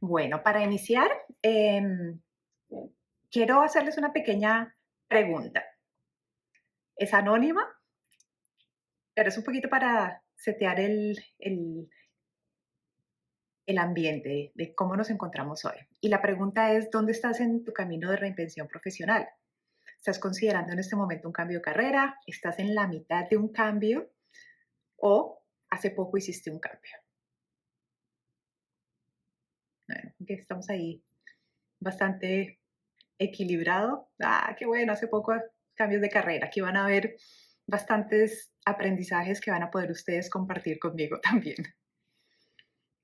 Bueno, para iniciar, quiero hacerles una pequeña pregunta. Es anónima, pero es un poquito para setear el ambiente de cómo nos encontramos hoy. Y la pregunta es, ¿dónde estás en tu camino de reinvención profesional? ¿Estás considerando en este momento un cambio de carrera? ¿Estás en la mitad de un cambio? ¿O hace poco hiciste un cambio? Bueno, que estamos ahí bastante equilibrado. Ah, qué bueno, hace poco cambios de carrera. Aquí van a haber bastantes aprendizajes que van a poder ustedes compartir conmigo también.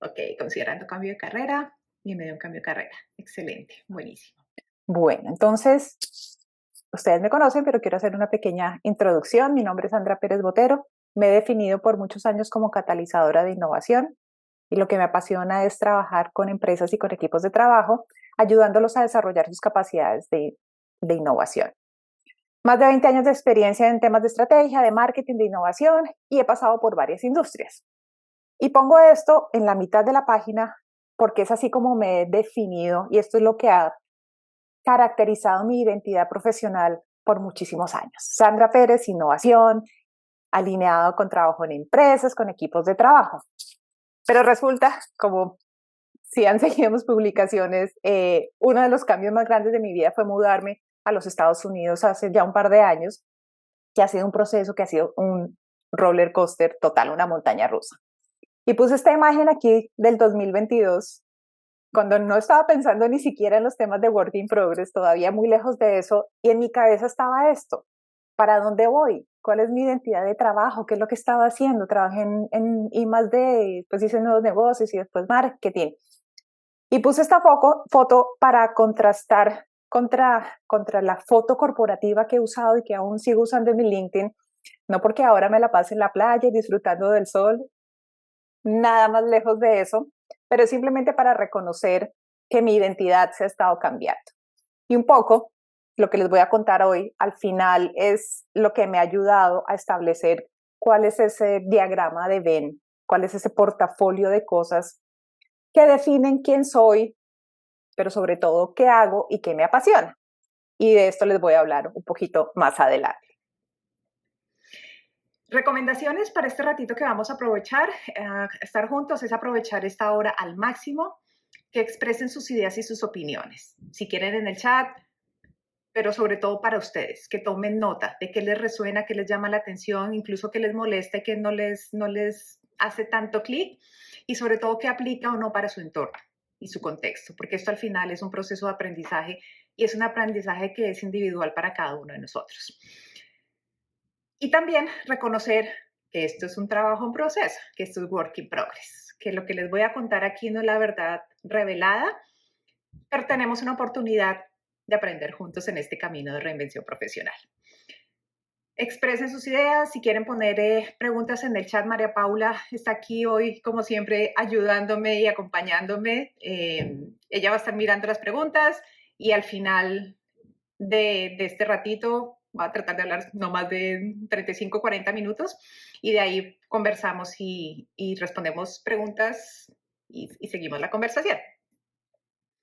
Ok, considerando cambio de carrera y en medio de un cambio de carrera. Excelente, buenísimo. Bueno, entonces, ustedes me conocen, pero quiero hacer una pequeña introducción. Mi nombre es Sandra Pérez Botero. Me he definido por muchos años como catalizadora de innovación y lo que me apasiona es trabajar con empresas y con equipos de trabajo, ayudándolos a desarrollar sus capacidades de innovación. Más de 20 años de experiencia en temas de estrategia, de marketing, de innovación y he pasado por varias industrias. Y pongo esto en la mitad de la página porque es así como me he definido y esto es lo que ha caracterizado mi identidad profesional por muchísimos años. Sandra Pérez, innovación, alineado con trabajo en empresas, con equipos de trabajo. Pero resulta, como si han seguido mis publicaciones, uno de los cambios más grandes de mi vida fue mudarme a los Estados Unidos hace ya un par de años, que ha sido un proceso que ha sido un roller coaster total, una montaña rusa. Y puse esta imagen aquí del 2022 cuando no estaba pensando ni siquiera en los temas de Work in Progress, todavía muy lejos de eso, y en mi cabeza estaba esto: ¿para dónde voy? ¿Cuál es mi identidad de trabajo? ¿Qué es lo que estaba haciendo? Trabajé en I+D, después hice nuevos negocios y después marketing. Y puse esta foto para contrastar contra la foto corporativa que he usado y que aún sigo usando en mi LinkedIn, no porque ahora me la pase en la playa disfrutando del sol, nada más lejos de eso, pero simplemente para reconocer que mi identidad se ha estado cambiando. Y un poco lo que les voy a contar hoy al final es lo que me ha ayudado a establecer cuál es ese diagrama de Venn, cuál es ese portafolio de cosas que definen quién soy, pero sobre todo qué hago y qué me apasiona. Y de esto les voy a hablar un poquito más adelante. Recomendaciones para este ratito que vamos a aprovechar, estar juntos, es aprovechar esta hora al máximo, que expresen sus ideas y sus opiniones. Si quieren en el chat, pero sobre todo para ustedes, que tomen nota de qué les resuena, qué les llama la atención, incluso qué les molesta y qué no les hace tanto clic, y sobre todo qué aplica o no para su entorno y su contexto, porque esto al final es un proceso de aprendizaje y es un aprendizaje que es individual para cada uno de nosotros. Y también reconocer que esto es un trabajo en proceso, que esto es work in progress, que lo que les voy a contar aquí no es la verdad revelada, pero tenemos una oportunidad de aprender juntos en este camino de reinvención profesional. Expresen sus ideas, si quieren poner preguntas en el chat, María Paula está aquí hoy, como siempre, ayudándome y acompañándome. Ella va a estar mirando las preguntas y al final de este ratito va a tratar de hablar no más de 35, 40 minutos y de ahí conversamos y respondemos preguntas y seguimos la conversación.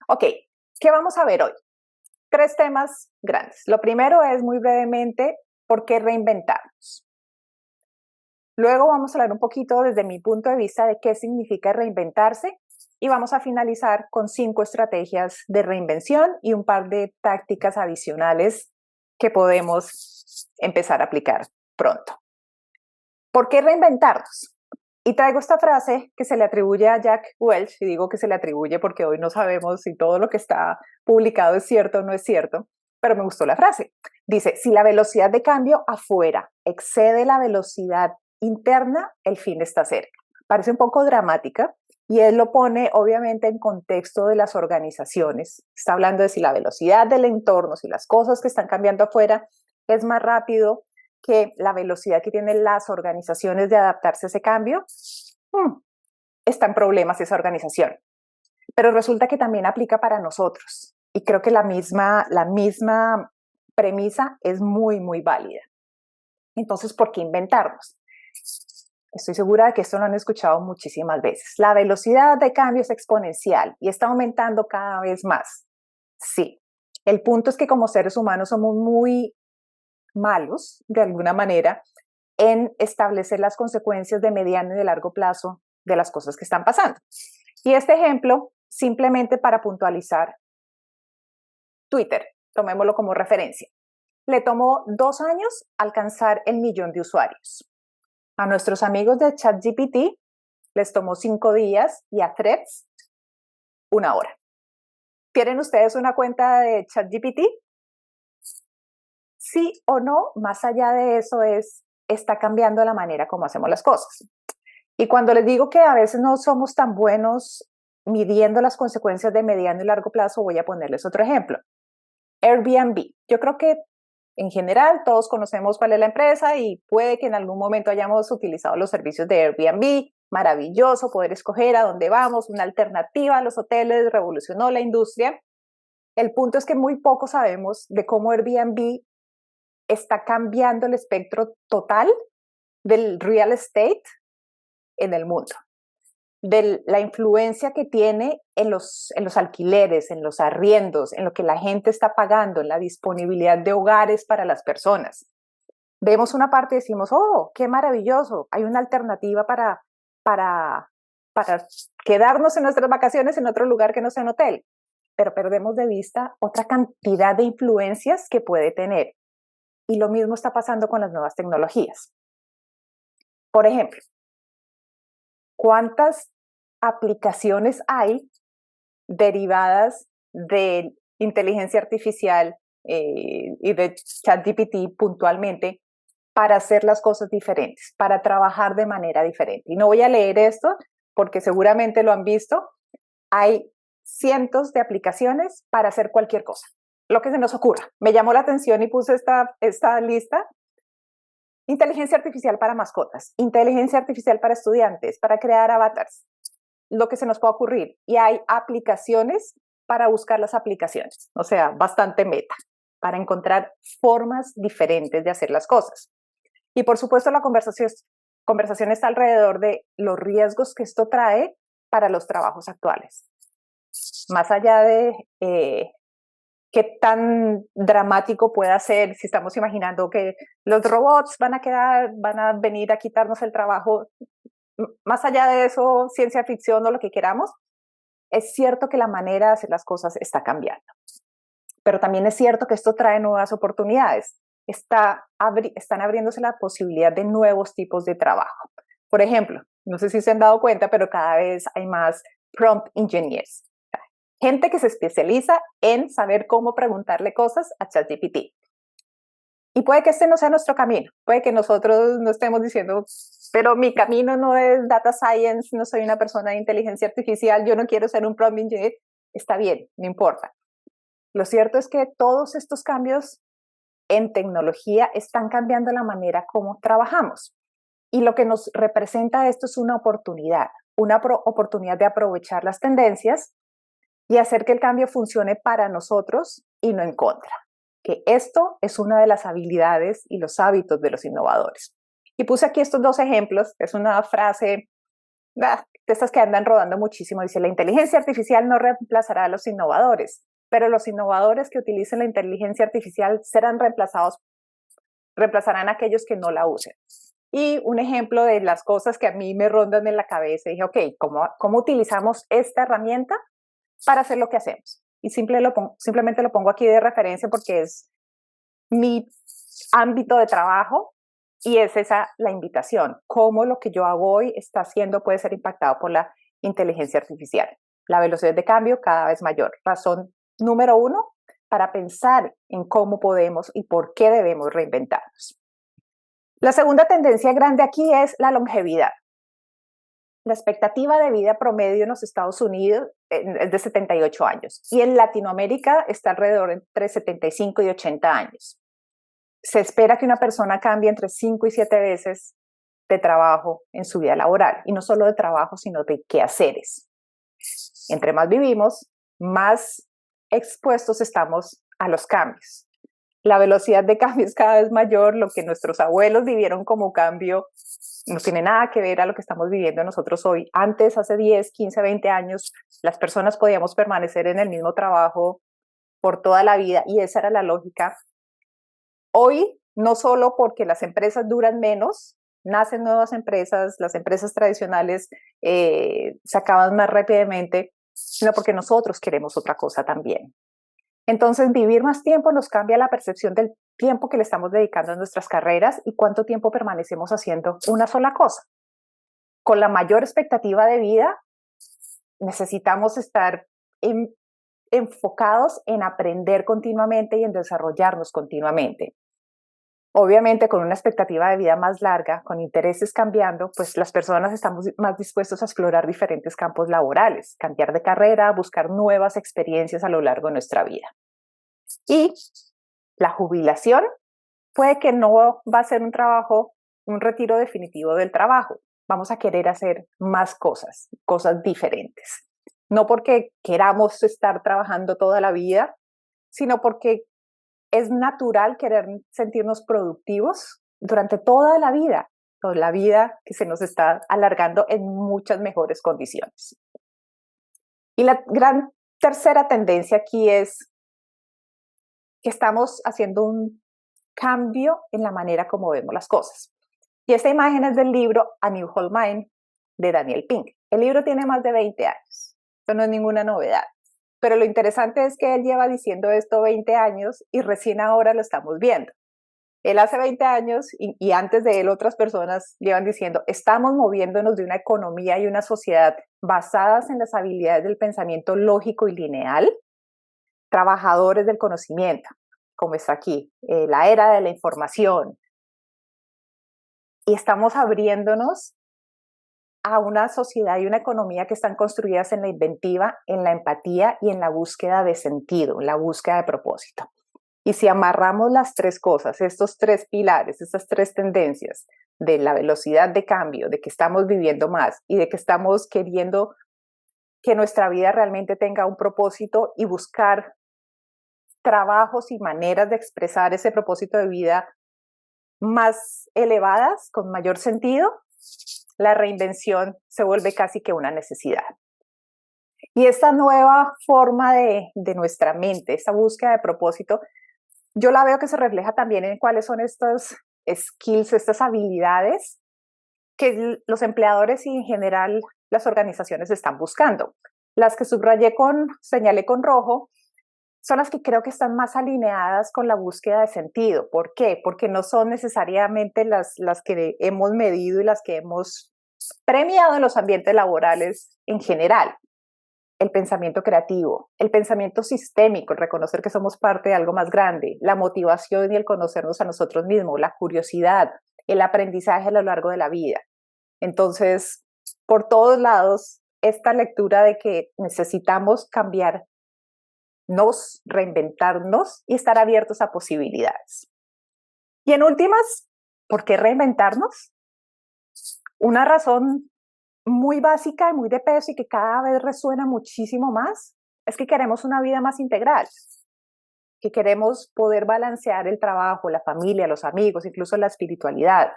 Ok, ¿qué vamos a ver hoy? 3 temas grandes. Lo primero es muy brevemente, ¿por qué reinventarnos? Luego vamos a hablar un poquito desde mi punto de vista de qué significa reinventarse y vamos a finalizar con 5 estrategias de reinvención y un par de tácticas adicionales que podemos empezar a aplicar pronto. ¿Por qué reinventarnos? Y traigo esta frase que se le atribuye a Jack Welch, y digo que se le atribuye porque hoy no sabemos si todo lo que está publicado es cierto o no es cierto, pero me gustó la frase. Dice, si la velocidad de cambio afuera excede la velocidad interna, el fin está cerca. Parece un poco dramática y él lo pone obviamente en contexto de las organizaciones. Está hablando de si la velocidad del entorno, si las cosas que están cambiando afuera es más rápido que la velocidad que tienen las organizaciones de adaptarse a ese cambio, está en problemas esa organización. Pero resulta que también aplica para nosotros. Y creo que la misma premisa es muy, muy válida. Entonces, ¿por qué inventarnos? Estoy segura de que esto lo han escuchado muchísimas veces. La velocidad de cambio es exponencial y está aumentando cada vez más. Sí. El punto es que como seres humanos somos muy malos, de alguna manera, en establecer las consecuencias de mediano y de largo plazo de las cosas que están pasando. Y este ejemplo, simplemente para puntualizar, Twitter, tomémoslo como referencia. Le tomó 2 años alcanzar el 1.000.000 de usuarios. A nuestros amigos de ChatGPT les tomó 5 días y a Threads 1 hora. ¿Tienen ustedes una cuenta de ChatGPT? Sí o no, más allá de eso está cambiando la manera como hacemos las cosas. Y cuando les digo que a veces no somos tan buenos midiendo las consecuencias de mediano y largo plazo, voy a ponerles otro ejemplo. Airbnb. Yo creo que en general todos conocemos cuál es la empresa y puede que en algún momento hayamos utilizado los servicios de Airbnb. Maravilloso poder escoger a dónde vamos, una alternativa a los hoteles, revolucionó la industria. El punto es que muy poco sabemos de cómo Airbnb está cambiando el espectro total del real estate en el mundo, de la influencia que tiene en los alquileres, en los arriendos, en lo que la gente está pagando, en la disponibilidad de hogares para las personas. Vemos una parte y decimos, oh, qué maravilloso, hay una alternativa para quedarnos en nuestras vacaciones en otro lugar que no sea un hotel, pero perdemos de vista otra cantidad de influencias que puede tener. Y lo mismo está pasando con las nuevas tecnologías. Por ejemplo, ¿cuántas aplicaciones hay derivadas de inteligencia artificial y de ChatGPT puntualmente para hacer las cosas diferentes, para trabajar de manera diferente? Y no voy a leer esto porque seguramente lo han visto. Hay cientos de aplicaciones para hacer cualquier cosa, lo que se nos ocurra. Me llamó la atención y puse esta lista. Inteligencia artificial para mascotas, inteligencia artificial para estudiantes, para crear avatars, lo que se nos pueda ocurrir. Y hay aplicaciones para buscar las aplicaciones, o sea, bastante meta, para encontrar formas diferentes de hacer las cosas. Y por supuesto la conversación está alrededor de los riesgos que esto trae para los trabajos actuales. Más allá de qué tan dramático pueda ser, si estamos imaginando que los robots van a venir a quitarnos el trabajo, más allá de eso, ciencia ficción o lo que queramos, es cierto que la manera de hacer las cosas está cambiando. Pero también es cierto que esto trae nuevas oportunidades. Están abriéndose la posibilidad de nuevos tipos de trabajo. Por ejemplo, no sé si se han dado cuenta, pero cada vez hay más prompt engineers. Gente que se especializa en saber cómo preguntarle cosas a ChatGPT. Y puede que este no sea nuestro camino. Puede que nosotros no estemos diciendo, pero mi camino no es data science, no soy una persona de inteligencia artificial, yo no quiero ser un prompt engineer. Está bien, no importa. Lo cierto es que todos estos cambios en tecnología están cambiando la manera como trabajamos. Y lo que nos representa esto es una oportunidad de aprovechar las tendencias y hacer que el cambio funcione para nosotros y no en contra. Que esto es una de las habilidades y los hábitos de los innovadores. Y puse aquí estos 2 ejemplos. Es una frase de estas que andan rodando muchísimo. Dice, la inteligencia artificial no reemplazará a los innovadores, pero los innovadores que utilicen la inteligencia artificial reemplazarán a aquellos que no la usen. Y un ejemplo de las cosas que a mí me rondan en la cabeza, dije, ok, ¿cómo utilizamos esta herramienta para hacer lo que hacemos? Y simplemente lo pongo aquí de referencia porque es mi ámbito de trabajo y es esa la invitación. Cómo lo que yo hago hoy está haciendo puede ser impactado por la inteligencia artificial. La velocidad de cambio cada vez mayor. Razón número 1 para pensar en cómo podemos y por qué debemos reinventarnos. La segunda tendencia grande aquí es la longevidad. La expectativa de vida promedio en los Estados Unidos es de 78 años y en Latinoamérica está alrededor entre 75 y 80 años. Se espera que una persona cambie entre 5 y 7 veces de trabajo en su vida laboral, y no solo de trabajo, sino de quehaceres. Entre más vivimos, más expuestos estamos a los cambios. La velocidad de cambio es cada vez mayor, lo que nuestros abuelos vivieron como cambio no tiene nada que ver a lo que estamos viviendo nosotros hoy. Antes, hace 10, 15, 20 años, las personas podíamos permanecer en el mismo trabajo por toda la vida y esa era la lógica. Hoy, no solo porque las empresas duran menos, nacen nuevas empresas, las empresas tradicionales se acaban más rápidamente, sino porque nosotros queremos otra cosa también. Entonces, vivir más tiempo nos cambia la percepción del tiempo que le estamos dedicando a nuestras carreras y cuánto tiempo permanecemos haciendo una sola cosa. Con la mayor expectativa de vida, necesitamos estar enfocados en aprender continuamente y en desarrollarnos continuamente. Obviamente, con una expectativa de vida más larga, con intereses cambiando, pues las personas estamos más dispuestos a explorar diferentes campos laborales, cambiar de carrera, buscar nuevas experiencias a lo largo de nuestra vida. Y la jubilación puede que no va a ser un trabajo, un retiro definitivo del trabajo. Vamos a querer hacer más cosas, cosas diferentes. No porque queramos estar trabajando toda la vida, sino porque es natural querer sentirnos productivos durante toda la vida que se nos está alargando en muchas mejores condiciones. Y la gran tercera tendencia aquí es que estamos haciendo un cambio en la manera como vemos las cosas. Y esta imagen es del libro A New Whole Mind de Daniel Pink. El libro tiene más de 20 años. Esto no es ninguna novedad. Pero lo interesante es que él lleva diciendo esto 20 años y recién ahora lo estamos viendo. Él hace 20 años y antes de él otras personas llevan diciendo, estamos moviéndonos de una economía y una sociedad basadas en las habilidades del pensamiento lógico y lineal, trabajadores del conocimiento, como está aquí, la era de la información. Y estamos abriéndonos a una sociedad y una economía que están construidas en la inventiva, en la empatía y en la búsqueda de sentido, en la búsqueda de propósito. Y si amarramos las tres cosas, estos tres pilares, estas tres tendencias de la velocidad de cambio, de que estamos viviendo más y de que estamos queriendo que nuestra vida realmente tenga un propósito y buscar trabajos y maneras de expresar ese propósito de vida más elevadas, con mayor sentido, la reinvención se vuelve casi que una necesidad. Y esta nueva forma de nuestra mente, esta búsqueda de propósito, yo la veo que se refleja también en cuáles son estos skills, estas habilidades que los empleadores y en general las organizaciones están buscando. Las que señalé con rojo, son las que creo que están más alineadas con la búsqueda de sentido. ¿Por qué? Porque no son necesariamente las que hemos medido y las que hemos premiado en los ambientes laborales en general. El pensamiento creativo, el pensamiento sistémico, el reconocer que somos parte de algo más grande, la motivación y el conocernos a nosotros mismos, la curiosidad, el aprendizaje a lo largo de la vida. Entonces, por todos lados, esta lectura de que necesitamos cambiar, reinventarnos y estar abiertos a posibilidades. Y en últimas, ¿por qué reinventarnos? Una razón muy básica y muy de peso y que cada vez resuena muchísimo más es que queremos una vida más integral, que queremos poder balancear el trabajo, la familia, los amigos, incluso la espiritualidad,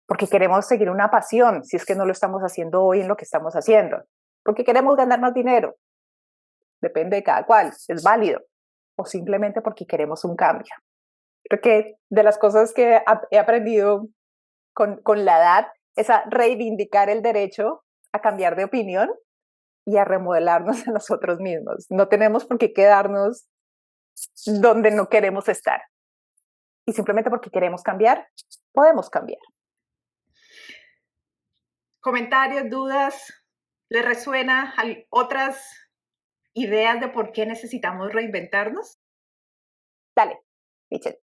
porque queremos seguir una pasión, si es que no lo estamos haciendo hoy en lo que estamos haciendo, porque queremos ganar más dinero, depende de cada cual, es válido, o simplemente porque queremos un cambio. Creo que de las cosas que he aprendido con la edad es a reivindicar el derecho a cambiar de opinión y a remodelarnos a nosotros mismos. No tenemos por qué quedarnos donde no queremos estar. Y simplemente porque queremos cambiar, podemos cambiar. ¿Comentarios, dudas? ¿Les resuena otras ideas de por qué necesitamos reinventarnos? Dale, Michelle.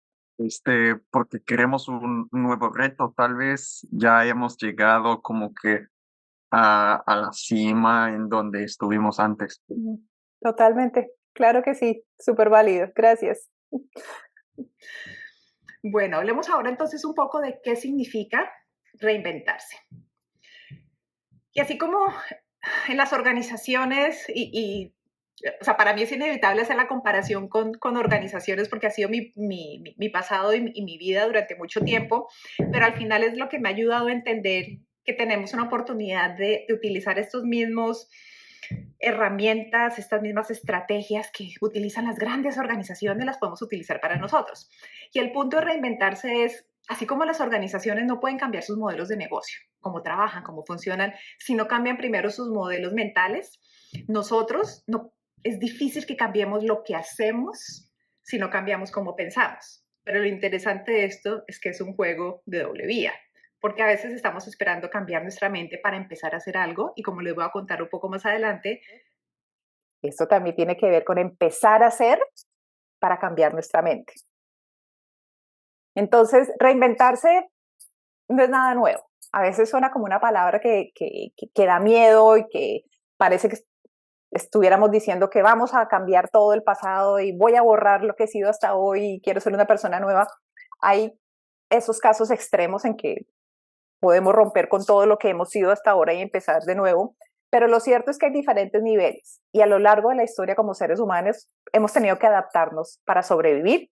Porque queremos un nuevo reto, tal vez ya hemos llegado como que a la cima en donde estuvimos antes. Totalmente, claro que sí, súper válido, gracias. Bueno, hablemos ahora entonces un poco de qué significa reinventarse. Y así como en las organizaciones y o sea, para mí es inevitable hacer la comparación con organizaciones porque ha sido mi pasado y mi vida durante mucho tiempo, pero al final es lo que me ha ayudado a entender que tenemos una oportunidad de utilizar estos mismos herramientas, estas mismas estrategias que utilizan las grandes organizaciones, las podemos utilizar para nosotros. Y el punto de reinventarse es, así como las organizaciones no pueden cambiar sus modelos de negocio, cómo trabajan, cómo funcionan, si no cambian primero sus modelos mentales, nosotros no, es difícil que cambiemos lo que hacemos si no cambiamos cómo pensamos. Pero lo interesante de esto es que es un juego de doble vía, porque a veces estamos esperando cambiar nuestra mente para empezar a hacer algo y como les voy a contar un poco más adelante. Esto también tiene que ver con empezar a hacer para cambiar nuestra mente. Entonces, reinventarse no es nada nuevo. A veces suena como una palabra que da miedo y que parece que estuviéramos diciendo que vamos a cambiar todo el pasado y voy a borrar lo que he sido hasta hoy y quiero ser una persona nueva. Hay esos casos extremos en que podemos romper con todo lo que hemos sido hasta ahora y empezar de nuevo, pero lo cierto es que hay diferentes niveles y a lo largo de la historia como seres humanos hemos tenido que adaptarnos para sobrevivir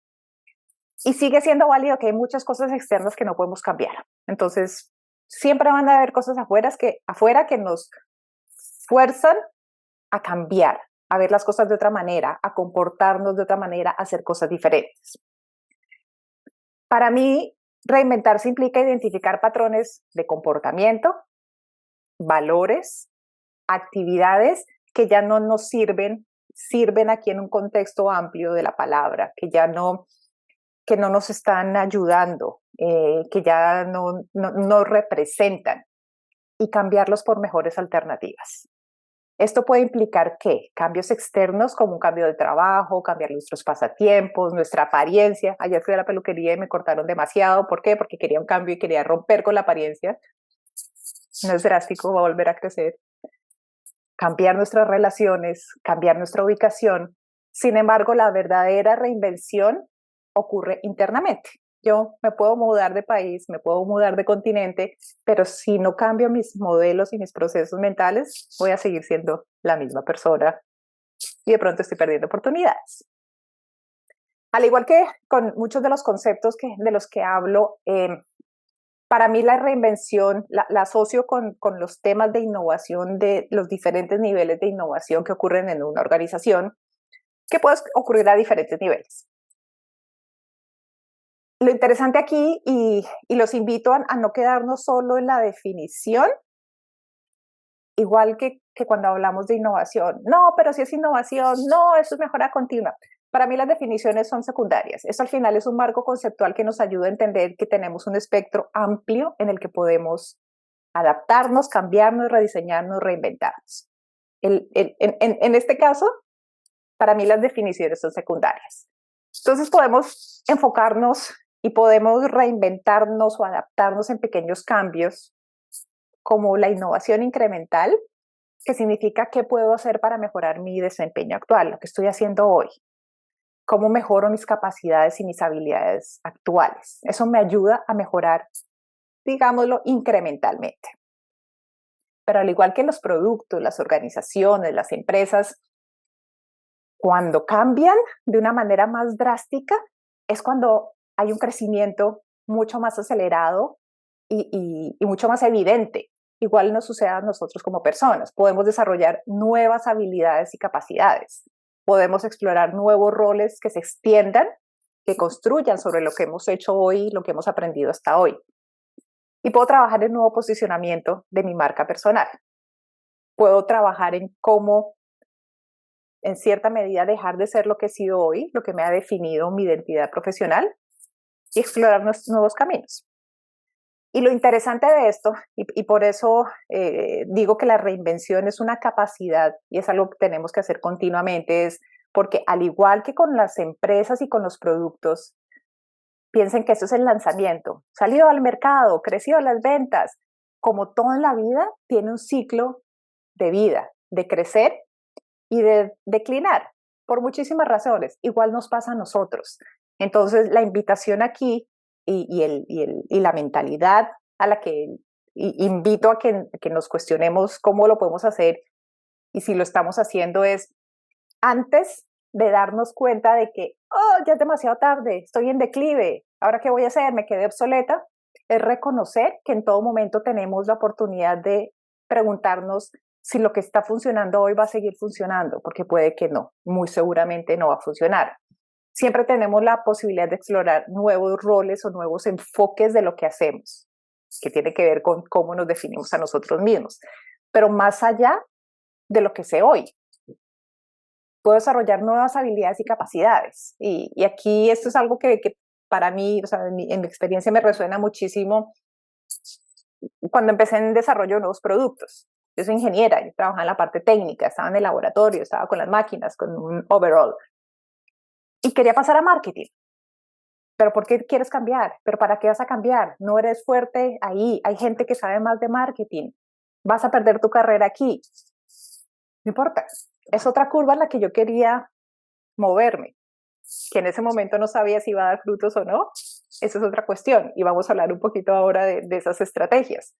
y sigue siendo válido que hay muchas cosas externas que no podemos cambiar. Entonces, siempre van a haber cosas afuera que nos fuerzan a cambiar, a ver las cosas de otra manera, a comportarnos de otra manera, a hacer cosas diferentes. Para mí, reinventarse implica identificar patrones de comportamiento, valores, actividades que ya no nos sirven aquí en un contexto amplio de la palabra, que no nos están ayudando, que ya no representan, y cambiarlos por mejores alternativas. Esto puede implicar ¿qué? Cambios externos como un cambio de trabajo, cambiar nuestros pasatiempos, nuestra apariencia. Ayer fui a la peluquería y me cortaron demasiado. ¿Por qué? Porque quería un cambio y quería romper con la apariencia. No es drástico, va a volver a crecer. Cambiar nuestras relaciones, cambiar nuestra ubicación. Sin embargo, la verdadera reinvención ocurre internamente. Yo me puedo mudar de país, me puedo mudar de continente, pero si no cambio mis modelos y mis procesos mentales, voy a seguir siendo la misma persona y de pronto estoy perdiendo oportunidades. Al igual que con muchos de los conceptos de los que hablo, para mí la reinvención la asocio con los temas de innovación, de los diferentes niveles de innovación que ocurren en una organización, que pueden ocurrir a diferentes niveles. Lo interesante aquí, y los invito a no quedarnos solo en la definición, igual que cuando hablamos de innovación. No, pero si es innovación, no, eso es mejora continua. Para mí las definiciones son secundarias. Esto al final es un marco conceptual que nos ayuda a entender que tenemos un espectro amplio en el que podemos adaptarnos, cambiarnos, rediseñarnos, reinventarnos. En este caso, para mí las definiciones son secundarias. Entonces podemos enfocarnos y podemos reinventarnos o adaptarnos en pequeños cambios, como la innovación incremental, que significa qué puedo hacer para mejorar mi desempeño actual, lo que estoy haciendo hoy. Cómo mejoro mis capacidades y mis habilidades actuales. Eso me ayuda a mejorar, digámoslo, incrementalmente. Pero al igual que los productos, las organizaciones, las empresas, cuando cambian de una manera más drástica, es cuando hay un crecimiento mucho más acelerado y mucho más evidente. Igual nos sucede a nosotros como personas. Podemos desarrollar nuevas habilidades y capacidades. Podemos explorar nuevos roles que se extiendan, que construyan sobre lo que hemos hecho hoy, lo que hemos aprendido hasta hoy. Y puedo trabajar en nuevo posicionamiento de mi marca personal. Puedo trabajar en cómo, en cierta medida, dejar de ser lo que he sido hoy, lo que me ha definido mi identidad profesional, y explorar nuevos caminos. Y lo interesante de esto, y por eso digo que la reinvención es una capacidad y es algo que tenemos que hacer continuamente, es porque al igual que con las empresas y con los productos, piensen que eso es el lanzamiento, salió al mercado, creció las ventas, como todo en la vida tiene un ciclo de vida, de crecer y de declinar, por muchísimas razones. Igual nos pasa a nosotros. Entonces, la invitación aquí y la mentalidad a la que invito a que nos cuestionemos cómo lo podemos hacer y si lo estamos haciendo es antes de darnos cuenta de que, oh, ya es demasiado tarde, estoy en declive, ahora qué voy a hacer, me quedé obsoleta, es reconocer que en todo momento tenemos la oportunidad de preguntarnos si lo que está funcionando hoy va a seguir funcionando, porque puede que no, muy seguramente no va a funcionar. Siempre tenemos la posibilidad de explorar nuevos roles o nuevos enfoques de lo que hacemos, que tiene que ver con cómo nos definimos a nosotros mismos, pero más allá de lo que sé hoy. Puedo desarrollar nuevas habilidades y capacidades. Y aquí esto es algo que para mí, o sea, en mi experiencia me resuena muchísimo cuando empecé en desarrollo de nuevos productos. Yo soy ingeniera, yo trabajaba en la parte técnica, estaba en el laboratorio, estaba con las máquinas, con un overall. Y quería pasar a marketing. ¿Pero por qué quieres cambiar? ¿Pero para qué vas a cambiar? No eres fuerte ahí, hay gente que sabe más de marketing. Vas a perder tu carrera aquí. No importa. Es otra curva en la que yo quería moverme, que en ese momento no sabía si iba a dar frutos o no. Esa es otra cuestión y vamos a hablar un poquito ahora de esas estrategias.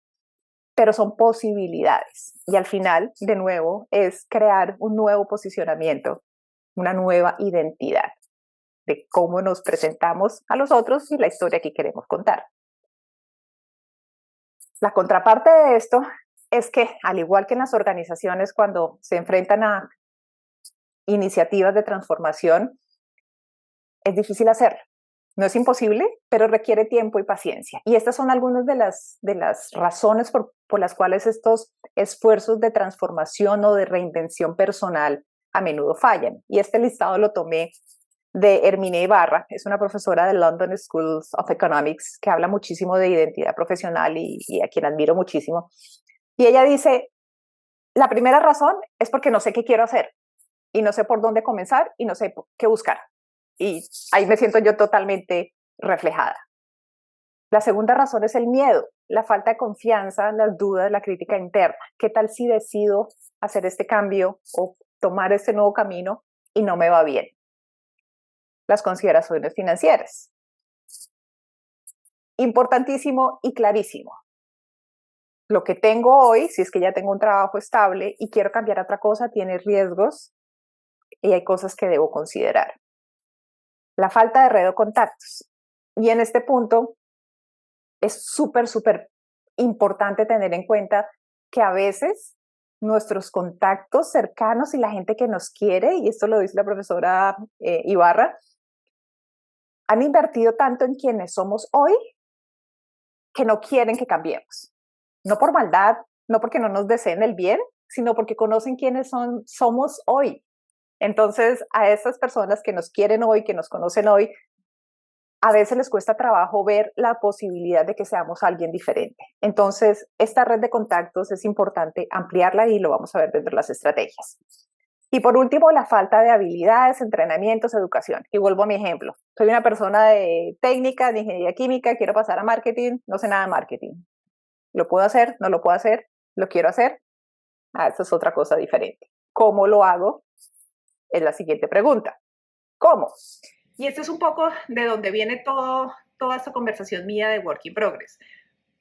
Pero son posibilidades y al final, de nuevo, es crear un nuevo posicionamiento, una nueva identidad de cómo nos presentamos a los otros y la historia que queremos contar. La contraparte de esto es que, al igual que en las organizaciones, cuando se enfrentan a iniciativas de transformación, es difícil hacerlo. No es imposible, pero requiere tiempo y paciencia. Y estas son algunas de las razones por las cuales estos esfuerzos de transformación o de reinvención personal a menudo fallan. Y este listado lo tomé de Hermine Ibarra, es una profesora de London School of Economics que habla muchísimo de identidad profesional y a quien admiro muchísimo. Y ella dice, la primera razón es porque no sé qué quiero hacer y no sé por dónde comenzar y no sé qué buscar. Y ahí me siento yo totalmente reflejada. La segunda razón es el miedo, la falta de confianza, las dudas, la crítica interna. ¿Qué tal si decido hacer este cambio o tomar este nuevo camino y no me va bien? Las consideraciones financieras. Importantísimo y clarísimo. Lo que tengo hoy, si es que ya tengo un trabajo estable y quiero cambiar a otra cosa, tiene riesgos y hay cosas que debo considerar. La falta de red o contactos. Y en este punto es súper importante tener en cuenta que a veces nuestros contactos cercanos y la gente que nos quiere, y esto lo dice la profesora Ibarra, han invertido tanto en quienes somos hoy que no quieren que cambiemos. No por maldad, no porque no nos deseen el bien, sino porque conocen quiénes somos hoy. Entonces, a esas personas que nos quieren hoy, que nos conocen hoy, a veces les cuesta trabajo ver la posibilidad de que seamos alguien diferente. Entonces, esta red de contactos es importante ampliarla y lo vamos a ver dentro de las estrategias. Y por último, la falta de habilidades, entrenamientos, educación. Y vuelvo a mi ejemplo. Soy una persona de técnica, de ingeniería química, quiero pasar a marketing, no sé nada de marketing. ¿Lo puedo hacer? ¿No lo puedo hacer? ¿Lo quiero hacer? Eso es otra cosa diferente. ¿Cómo lo hago? Es la siguiente pregunta. ¿Cómo? Y esto es un poco de donde viene toda esta conversación mía de Work in Progress,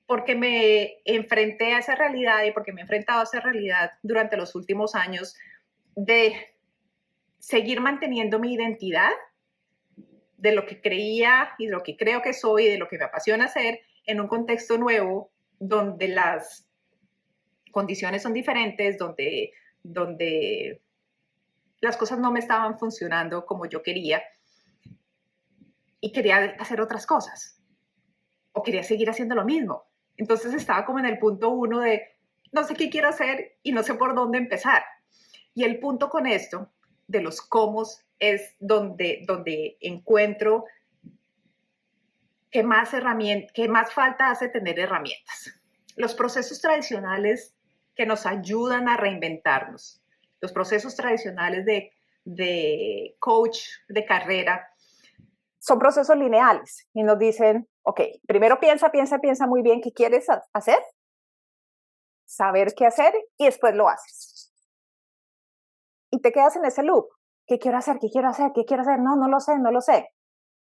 porque me enfrenté a esa realidad y porque me he enfrentado a esa realidad durante los últimos años de seguir manteniendo mi identidad, de lo que creía y de lo que creo que soy, de lo que me apasiona hacer, en un contexto nuevo donde las condiciones son diferentes, donde las cosas no me estaban funcionando como yo quería y quería hacer otras cosas o quería seguir haciendo lo mismo. Entonces estaba como en el punto uno de no sé qué quiero hacer y no sé por dónde empezar. Y el punto con esto de los cómo es donde encuentro qué más falta hace tener herramientas. Los procesos tradicionales que nos ayudan a reinventarnos, los procesos tradicionales de coach de carrera, son procesos lineales y nos dicen, ok, primero piensa muy bien qué quieres hacer, saber qué hacer y después lo haces. Y te quedas en ese loop. ¿Qué quiero hacer? ¿Qué quiero hacer? ¿Qué quiero hacer? No, no lo sé, no lo sé.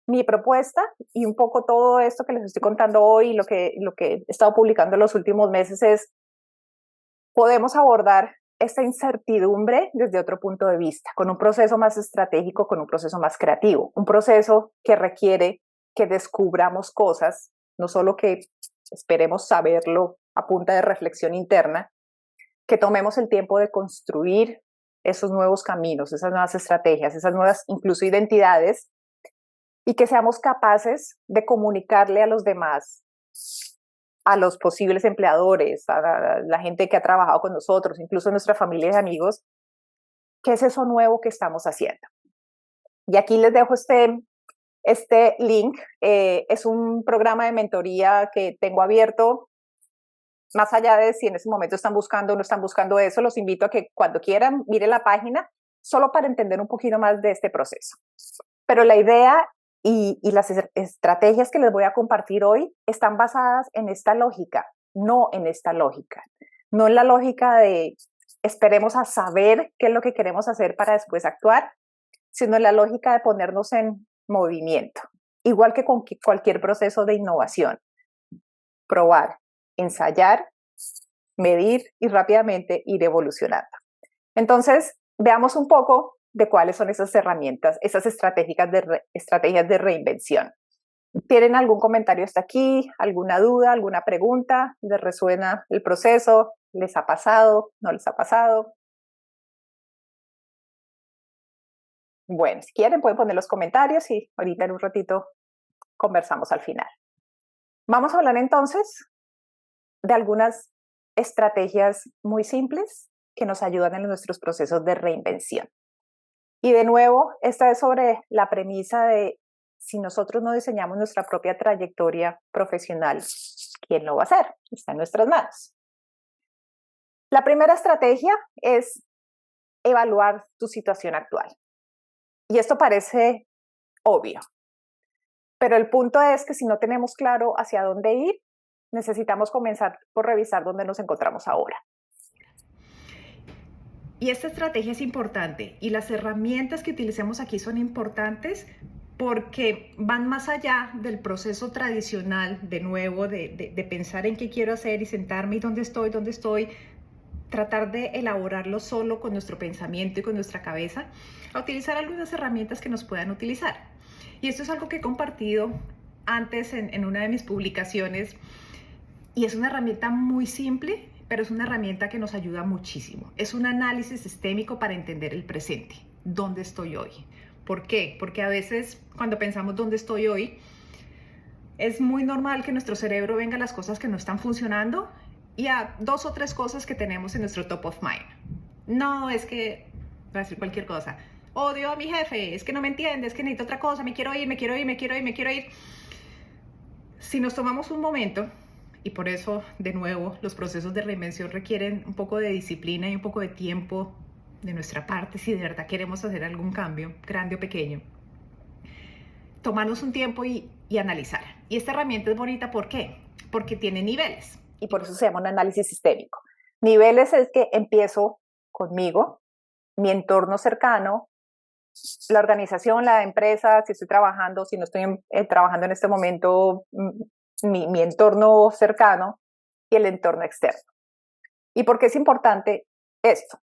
Mi propuesta y un poco todo esto que les estoy contando hoy, lo que he estado publicando en los últimos meses es, podemos abordar esta incertidumbre desde otro punto de vista, con un proceso más estratégico, con un proceso más creativo, un proceso que requiere que descubramos cosas, no solo que esperemos saberlo a punta de reflexión interna, que tomemos el tiempo de construir esos nuevos caminos, esas nuevas estrategias, esas nuevas incluso identidades, y que seamos capaces de comunicarle a los demás, a los posibles empleadores, a la gente que ha trabajado con nosotros, incluso a nuestra familia y amigos, qué es eso nuevo que estamos haciendo. Y aquí les dejo este link. Es un programa de mentoría que tengo abierto. Más allá de si en ese momento están buscando o no están buscando eso, los invito a que cuando quieran miren la página, solo para entender un poquito más de este proceso. Pero la idea y las estrategias que les voy a compartir hoy están basadas en esta lógica, no en esta lógica. No en la lógica de esperemos a saber qué es lo que queremos hacer para después actuar, sino en la lógica de ponernos en movimiento. Igual que con cualquier proceso de innovación. Probar, ensayar, medir y rápidamente ir evolucionando. Entonces, veamos un poco de cuáles son esas herramientas, esas estrategias de reinvención. ¿Tienen algún comentario hasta aquí? ¿Alguna duda? ¿Alguna pregunta? ¿Les resuena el proceso? ¿Les ha pasado? ¿No les ha pasado? Bueno, si quieren pueden poner los comentarios y ahorita en un ratito conversamos al final. Vamos a hablar entonces de algunas estrategias muy simples que nos ayudan en nuestros procesos de reinvención. Y de nuevo, esta es sobre la premisa de si nosotros no diseñamos nuestra propia trayectoria profesional, ¿quién lo va a hacer? Está en nuestras manos. La primera estrategia es evaluar tu situación actual. Y esto parece obvio, pero el punto es que si no tenemos claro hacia dónde ir, necesitamos comenzar por revisar dónde nos encontramos ahora. Y esta estrategia es importante y las herramientas que utilicemos aquí son importantes porque van más allá del proceso tradicional, de nuevo, de pensar en qué quiero hacer y sentarme y dónde estoy, tratar de elaborarlo solo con nuestro pensamiento y con nuestra cabeza, a utilizar algunas herramientas que nos puedan utilizar. Y esto es algo que he compartido antes en una de mis publicaciones y es una herramienta muy simple, pero es una herramienta que nos ayuda muchísimo. Es un análisis sistémico para entender el presente. ¿Dónde estoy hoy? ¿Por qué? Porque a veces cuando pensamos dónde estoy hoy, es muy normal que nuestro cerebro venga a las cosas que no están funcionando y a 2 o 3 cosas que tenemos en nuestro top of mind. No, es que, voy a decir cualquier cosa. Odio a mi jefe, es que no me entiende, es que necesito otra cosa, me quiero ir. Si nos tomamos un momento, y por eso, de nuevo, los procesos de reinvención requieren un poco de disciplina y un poco de tiempo de nuestra parte, si de verdad queremos hacer algún cambio, grande o pequeño. Tomarnos un tiempo y analizar. Y esta herramienta es bonita, ¿por qué? Porque tiene niveles. Y por eso se llama un análisis sistémico. Niveles es que empiezo conmigo, mi entorno cercano, la organización, la empresa, si estoy trabajando, si no estoy trabajando en este momento, mi entorno cercano y el entorno externo. ¿Y por qué es importante esto?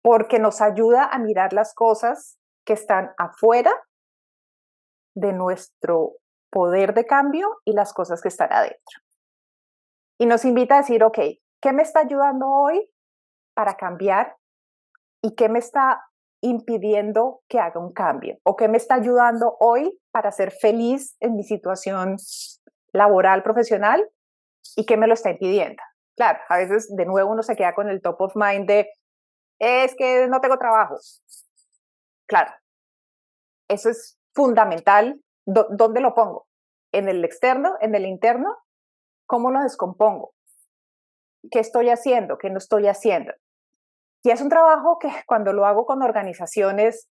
Porque nos ayuda a mirar las cosas que están afuera de nuestro poder de cambio y las cosas que están adentro. Y nos invita a decir, ok, ¿qué me está ayudando hoy para cambiar? ¿Y qué me está impidiendo que haga un cambio? ¿O qué me está ayudando hoy para ser feliz en mi situación laboral, profesional? ¿Y qué me lo está impidiendo? Claro, a veces de nuevo uno se queda con el top of mind de, es que no tengo trabajo. Claro, eso es fundamental. ¿Dónde lo pongo? ¿En el externo? ¿En el interno? ¿Cómo lo descompongo? ¿Qué estoy haciendo? ¿Qué no estoy haciendo? Y es un trabajo que cuando lo hago con organizaciones,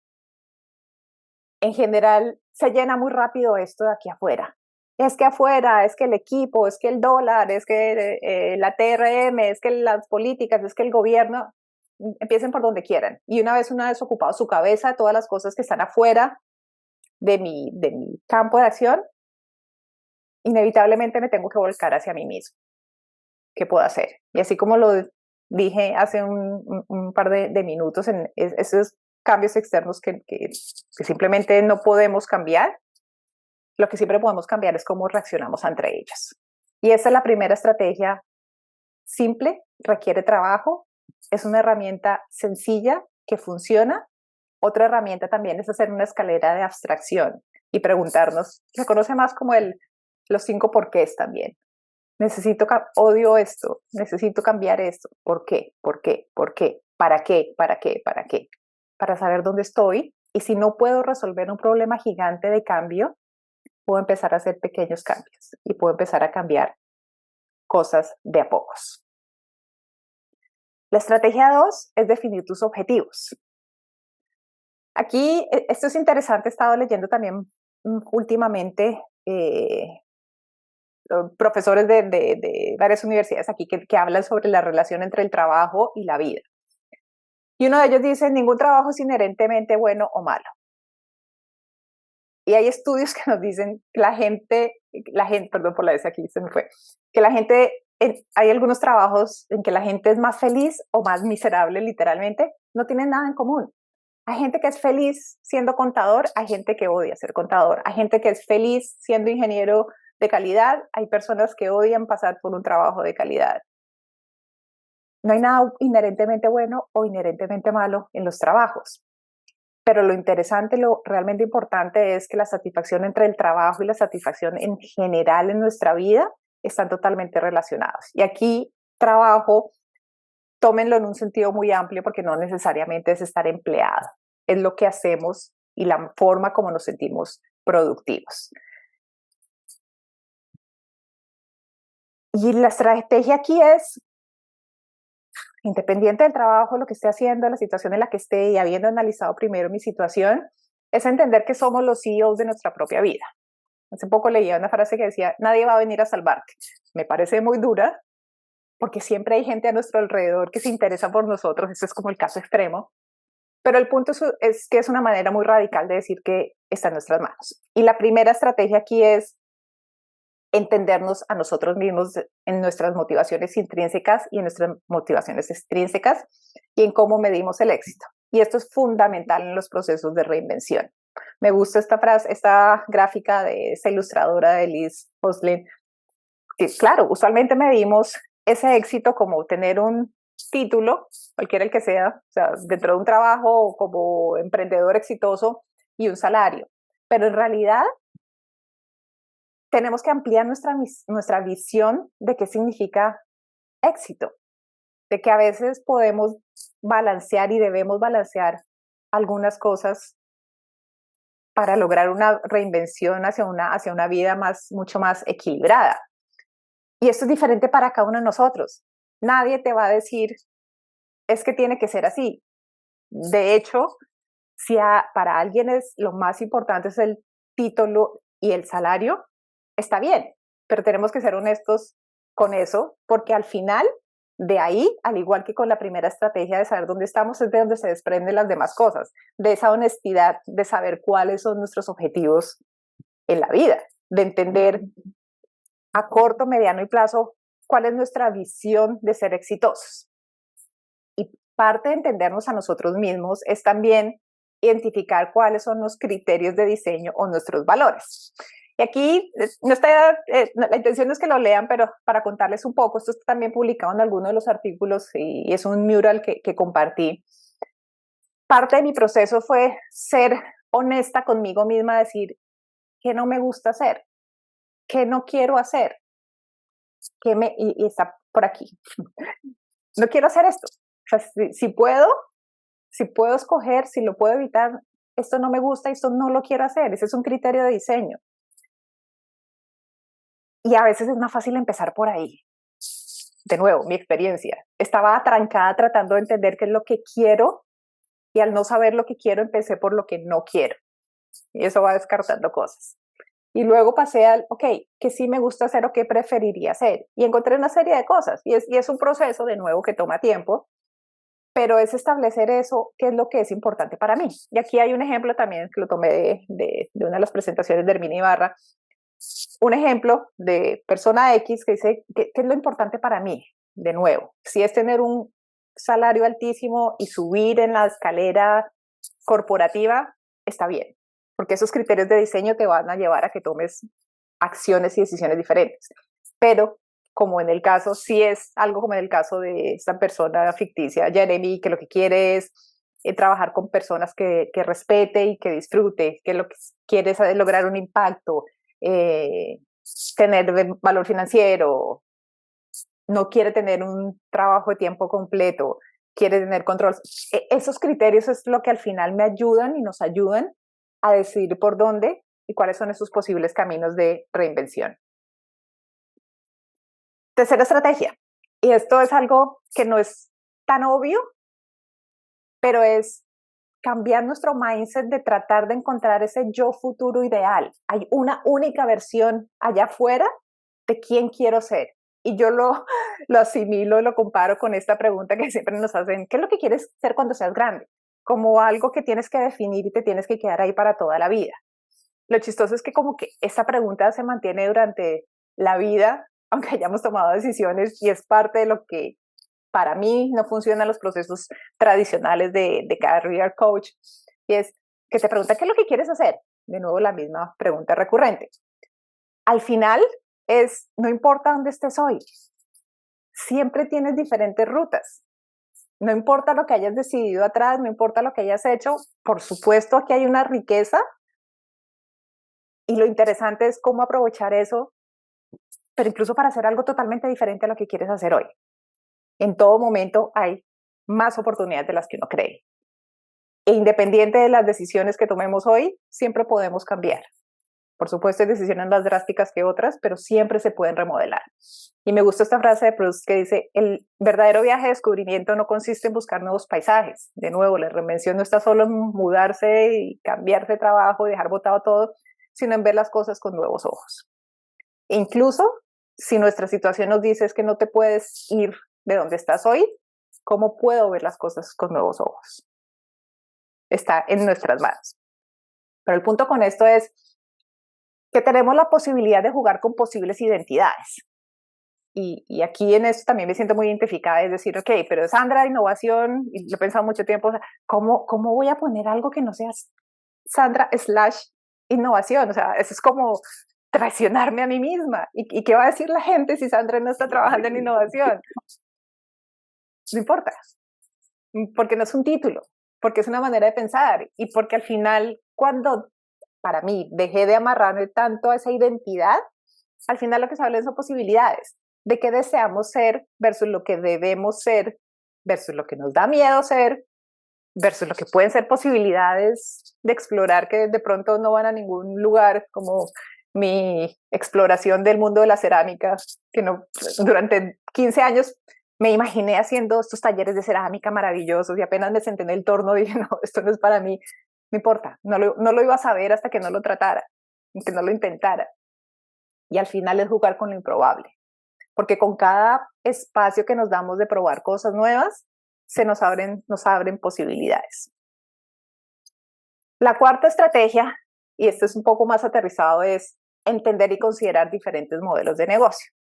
en general se llena muy rápido esto de aquí afuera. Es que afuera, es que el equipo, es que el dólar, es que la TRM, es que las políticas, es que el gobierno, empiecen por donde quieran. Y una vez uno ha desocupado su cabeza de todas las cosas que están afuera de mi campo de acción, inevitablemente me tengo que volcar hacia mí mismo. ¿Qué puedo hacer? Y así como lo dije hace un par de minutos, en esos cambios externos que simplemente no podemos cambiar. Lo que siempre podemos cambiar es cómo reaccionamos entre ellos. Y esa es la primera estrategia simple, requiere trabajo, es una herramienta sencilla que funciona. Otra herramienta también es hacer una escalera de abstracción y preguntarnos, se conoce más como los 5 porqués también. Odio esto, necesito cambiar esto. ¿Por qué? ¿Por qué? ¿Por qué? ¿Para qué? ¿Para qué? ¿Para qué? Para saber dónde estoy. Y si no puedo resolver un problema gigante de cambio, puedo empezar a hacer pequeños cambios y puedo empezar a cambiar cosas de a pocos. La estrategia 2 es definir tus objetivos. Aquí, esto es interesante, he estado leyendo también últimamente profesores de varias universidades aquí que hablan sobre la relación entre el trabajo y la vida. Y uno de ellos dice, ningún trabajo es inherentemente bueno o malo. Y hay estudios que nos dicen que la gente, perdón por la vez aquí se me fue, que la gente, hay algunos trabajos en que la gente es más feliz o más miserable literalmente, no tienen nada en común. Hay gente que es feliz siendo contador, hay gente que odia ser contador, hay gente que es feliz siendo ingeniero de calidad, hay personas que odian pasar por un trabajo de calidad. No hay nada inherentemente bueno o inherentemente malo en los trabajos. Pero lo interesante, lo realmente importante es que la satisfacción entre el trabajo y la satisfacción en general en nuestra vida están totalmente relacionados. Y aquí trabajo, tómenlo en un sentido muy amplio porque no necesariamente es estar empleado, es lo que hacemos y la forma como nos sentimos productivos. Y la estrategia aquí es, independiente del trabajo, lo que esté haciendo, la situación en la que esté y habiendo analizado primero mi situación, es entender que somos los CEOs de nuestra propia vida. Hace poco leía una frase que decía, nadie va a venir a salvarte. Me parece muy dura, porque siempre hay gente a nuestro alrededor que se interesa por nosotros, eso es como el caso extremo, pero el punto es que es una manera muy radical de decir que está en nuestras manos. Y la primera estrategia aquí es entendernos a nosotros mismos en nuestras motivaciones intrínsecas y en nuestras motivaciones extrínsecas y en cómo medimos el éxito. Y esto es fundamental en los procesos de reinvención. Me gusta esta frase, esta gráfica de esa ilustradora de Liz Hoslin, que claro, usualmente medimos ese éxito como tener un título, cualquiera el que sea, o sea, dentro de un trabajo como emprendedor exitoso y un salario. Pero en realidad tenemos que ampliar nuestra visión de qué significa éxito, de que a veces podemos balancear y debemos balancear algunas cosas para lograr una reinvención hacia una vida mucho más equilibrada. Y esto es diferente para cada uno de nosotros. Nadie te va a decir, es que tiene que ser así. De hecho, si para alguien lo más importante es el título y el salario, está bien, pero tenemos que ser honestos con eso, porque al final, de ahí, al igual que con la primera estrategia de saber dónde estamos, es de donde se desprenden las demás cosas, de esa honestidad, de saber cuáles son nuestros objetivos en la vida, de entender a corto, mediano y plazo cuál es nuestra visión de ser exitosos. Y parte de entendernos a nosotros mismos es también identificar cuáles son los criterios de diseño o nuestros valores. Y aquí la intención no es que lo lean, pero para contarles un poco, esto está también publicado en alguno de los artículos y es un mural que compartí. Parte de mi proceso fue ser honesta conmigo misma, decir qué no me gusta hacer, qué no quiero hacer, y está por aquí. No quiero hacer esto. O sea, si puedo escoger, si lo puedo evitar, esto no me gusta, esto no lo quiero hacer. Ese es un criterio de diseño. Y a veces es más fácil empezar por ahí. De nuevo, mi experiencia. Estaba atrancada tratando de entender qué es lo que quiero y al no saber lo que quiero, empecé por lo que no quiero. Y eso va descartando cosas. Y luego pasé al, ok, ¿qué sí me gusta hacer o qué preferiría hacer? Y encontré una serie de cosas. Y es un proceso, de nuevo, que toma tiempo, pero es establecer eso, qué es lo que es importante para mí. Y aquí hay un ejemplo también que lo tomé de una de las presentaciones de Herminia Ibarra, un ejemplo de persona X que dice, ¿qué es lo importante para mí? De nuevo, si es tener un salario altísimo y subir en la escalera corporativa, está bien, porque esos criterios de diseño te van a llevar a que tomes acciones y decisiones diferentes. Pero como en el caso, si es algo como en el caso de esta persona ficticia, Jeremy, que lo que quiere es trabajar con personas que respete y que disfrute, que lo que quiere es lograr un impacto, tener valor financiero, no quiere tener un trabajo de tiempo completo, quiere tener control. Esos criterios es lo que al final me ayudan y nos ayudan a decidir por dónde y cuáles son esos posibles caminos de reinvención. Tercera estrategia, y esto es algo que no es tan obvio, pero es cambiar nuestro mindset de tratar de encontrar ese yo futuro ideal. Hay una única versión allá afuera de quién quiero ser. Y yo lo asimilo, lo comparo con esta pregunta que siempre nos hacen, ¿qué es lo que quieres ser cuando seas grande? Como algo que tienes que definir y te tienes que quedar ahí para toda la vida. Lo chistoso es que como que esa pregunta se mantiene durante la vida, aunque hayamos tomado decisiones, y es parte de lo que para mí no funcionan los procesos tradicionales de career coach, y es que te pregunta qué es lo que quieres hacer. De nuevo la misma pregunta recurrente. Al final no importa dónde estés hoy, siempre tienes diferentes rutas. No importa lo que hayas decidido atrás, no importa lo que hayas hecho, por supuesto aquí hay una riqueza y lo interesante es cómo aprovechar eso, pero incluso para hacer algo totalmente diferente a lo que quieres hacer hoy. En todo momento hay más oportunidades de las que uno cree. E independiente de las decisiones que tomemos hoy, siempre podemos cambiar. Por supuesto, hay decisiones más drásticas que otras, pero siempre se pueden remodelar. Y me gusta esta frase de Proust que dice, el verdadero viaje de descubrimiento no consiste en buscar nuevos paisajes. De nuevo, la reinvención no está solo en mudarse y cambiarse de trabajo y dejar botado todo, sino en ver las cosas con nuevos ojos. E incluso, si nuestra situación nos dice es que no te puedes ir de donde estás hoy, ¿cómo puedo ver las cosas con nuevos ojos? Está en nuestras manos. Pero el punto con esto es que tenemos la posibilidad de jugar con posibles identidades. Y aquí en esto también me siento muy identificada, es decir, ok, pero Sandra, innovación, y lo he pensado mucho tiempo, o sea, ¿cómo voy a poner algo que no sea Sandra / innovación? O sea, eso es como traicionarme a mí misma. ¿Y qué va a decir la gente si Sandra no está trabajando en innovación? No importa, porque no es un título, porque es una manera de pensar y porque al final, cuando para mí dejé de amarrarme tanto a esa identidad, al final lo que se habla son posibilidades de qué deseamos ser versus lo que debemos ser, versus lo que nos da miedo ser, versus lo que pueden ser posibilidades de explorar que de pronto no van a ningún lugar, como mi exploración del mundo de la cerámica, que no, durante 15 años me imaginé haciendo estos talleres de cerámica maravillosos y apenas me senté en el torno dije, no, esto no es para mí, no importa, no lo iba a saber hasta que no lo tratara, que no lo intentara. Y al final es jugar con lo improbable, porque con cada espacio que nos damos de probar cosas nuevas, nos abren posibilidades. La cuarta estrategia, y esto es un poco más aterrizado, es entender y considerar diferentes modelos de negocio.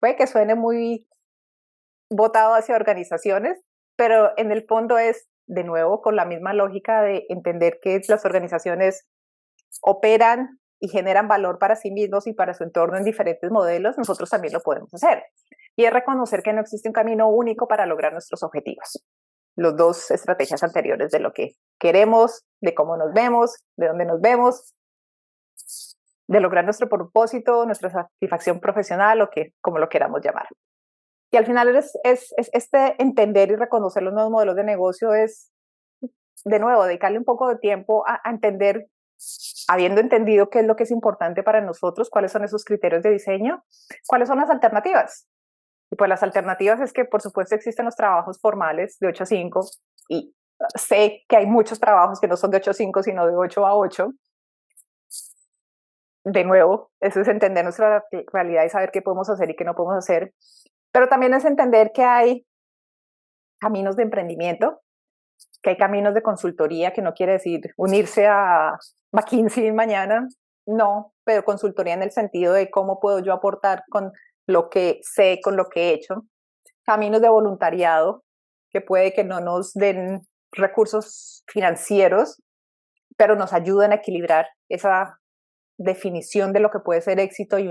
Puede que suene muy botado hacia organizaciones, pero en el fondo es, de nuevo, con la misma lógica de entender que las organizaciones operan y generan valor para sí mismos y para su entorno en diferentes modelos, nosotros también lo podemos hacer. Y es reconocer que no existe un camino único para lograr nuestros objetivos. Las dos estrategias anteriores de lo que queremos, de cómo nos vemos, de dónde nos vemos, de lograr nuestro propósito, nuestra satisfacción profesional, o como lo queramos llamar. Y al final es este entender y reconocer los nuevos modelos de negocio es, de nuevo, dedicarle un poco de tiempo a entender, habiendo entendido qué es lo que es importante para nosotros, cuáles son esos criterios de diseño, cuáles son las alternativas. Y pues las alternativas es que, por supuesto, existen los trabajos formales de 8 a 5 y sé que hay muchos trabajos que no son de 8 a 5, sino de 8 a 8. De nuevo, eso es entender nuestra realidad y saber qué podemos hacer y qué no podemos hacer. Pero también es entender que hay caminos de emprendimiento, que hay caminos de consultoría, que no quiere decir unirse a McKinsey mañana, no, pero consultoría en el sentido de cómo puedo yo aportar con lo que sé, con lo que he hecho. Caminos de voluntariado, que puede que no nos den recursos financieros, pero nos ayudan a equilibrar esa definición de lo que puede ser éxito y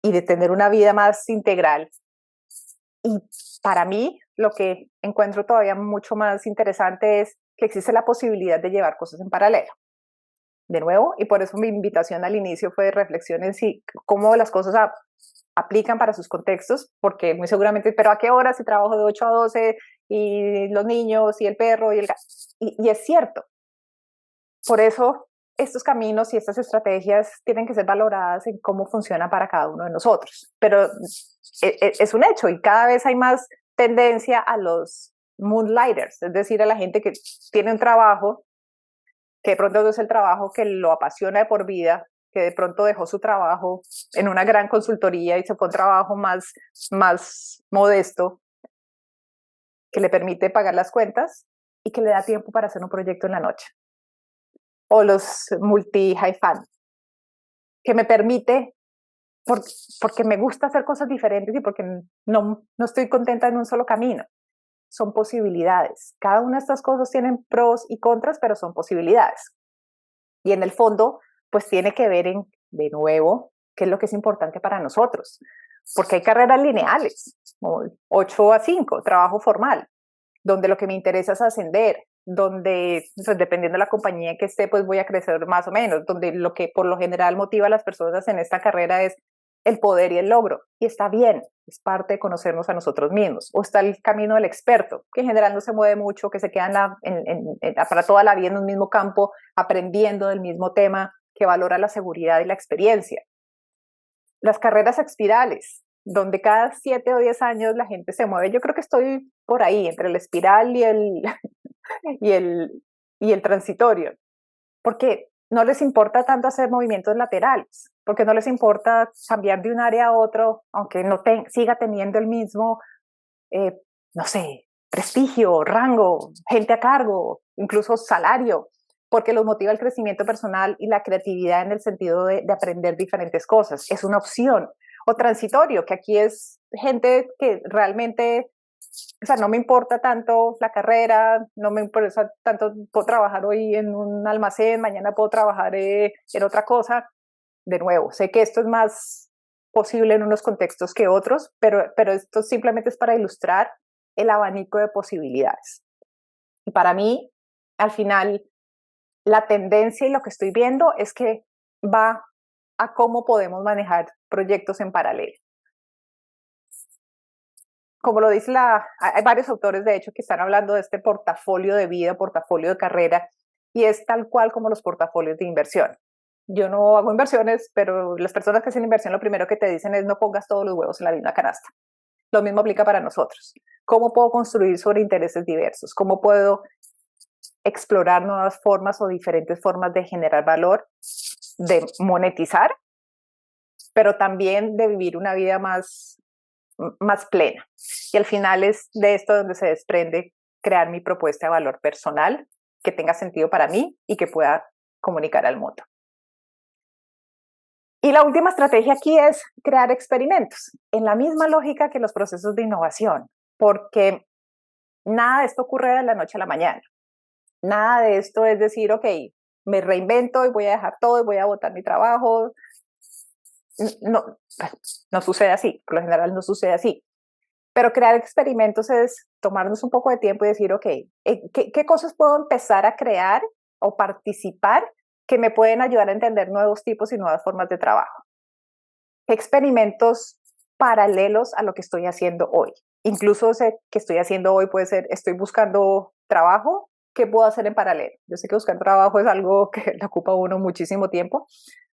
de tener una vida más integral. Y para mí, lo que encuentro todavía mucho más interesante es que existe la posibilidad de llevar cosas en paralelo. De nuevo, y por eso mi invitación al inicio fue de reflexiones y cómo las cosas aplican para sus contextos, porque muy seguramente, pero ¿a qué hora si trabajo de 8 a 12 y los niños y el perro y el gato? Y es cierto. Por eso estos caminos y estas estrategias tienen que ser valoradas en cómo funcionan para cada uno de nosotros. Pero es un hecho y cada vez hay más tendencia a los moonlighters, es decir, a la gente que tiene un trabajo que de pronto no es el trabajo que lo apasiona de por vida, que de pronto dejó su trabajo en una gran consultoría y se fue a un trabajo más modesto, que le permite pagar las cuentas y que le da tiempo para hacer un proyecto en la noche. O los multi-high fan, que me permite, porque me gusta hacer cosas diferentes y porque no estoy contenta en un solo camino. Son posibilidades. Cada una de estas cosas tienen pros y contras, pero son posibilidades. Y en el fondo, pues tiene que ver en, de nuevo, qué es lo que es importante para nosotros. Porque hay carreras lineales, 8 a 5, trabajo formal, donde lo que me interesa es ascender, donde, pues, dependiendo de la compañía en que esté, pues voy a crecer más o menos, donde lo que por lo general motiva a las personas en esta carrera es el poder y el logro. Y está bien, es parte de conocernos a nosotros mismos. O está el camino del experto, que en general no se mueve mucho, que se queda para toda la vida en un mismo campo, aprendiendo del mismo tema, que valora la seguridad y la experiencia. Las carreras espirales, donde cada 7 o 10 años la gente se mueve. Yo creo que estoy por ahí, entre el espiral y el transitorio, porque no les importa tanto hacer movimientos laterales, porque no les importa cambiar de un área a otro, aunque no siga teniendo el mismo, no sé, prestigio, rango, gente a cargo, incluso salario, porque los motiva el crecimiento personal y la creatividad en el sentido de aprender diferentes cosas. Es una opción. O transitorio, que aquí es gente que realmente, o sea, no me importa tanto la carrera, no me importa tanto, puedo trabajar hoy en un almacén, mañana puedo trabajar en otra cosa. De nuevo, sé que esto es más posible en unos contextos que otros, pero esto simplemente es para ilustrar el abanico de posibilidades. Y para mí, al final, la tendencia y lo que estoy viendo es que va a cómo podemos manejar proyectos en paralelo. Como lo dice hay varios autores, de hecho, que están hablando de este portafolio de vida, portafolio de carrera, y es tal cual como los portafolios de inversión. Yo no hago inversiones, pero las personas que hacen inversión lo primero que te dicen es no pongas todos los huevos en la misma canasta. Lo mismo aplica para nosotros. ¿Cómo puedo construir sobre intereses diversos? ¿Cómo puedo explorar nuevas formas o diferentes formas de generar valor, de monetizar, pero también de vivir una vida más plena? Y al final es de esto donde se desprende crear mi propuesta de valor personal que tenga sentido para mí y que pueda comunicar al mundo. Y la última estrategia aquí es crear experimentos, en la misma lógica que los procesos de innovación, porque nada de esto ocurre de la noche a la mañana. Nada de esto es decir, ok, me reinvento y voy a dejar todo y voy a botar mi trabajo. No sucede así, por lo general no sucede así. Pero crear experimentos es tomarnos un poco de tiempo y decir, ok, ¿qué cosas puedo empezar a crear o participar que me pueden ayudar a entender nuevos tipos y nuevas formas de trabajo? ¿Qué experimentos paralelos a lo que estoy haciendo hoy? Incluso sé que estoy haciendo hoy puede ser, estoy buscando trabajo, ¿qué puedo hacer en paralelo? Yo sé que buscar trabajo es algo que le ocupa a uno muchísimo tiempo,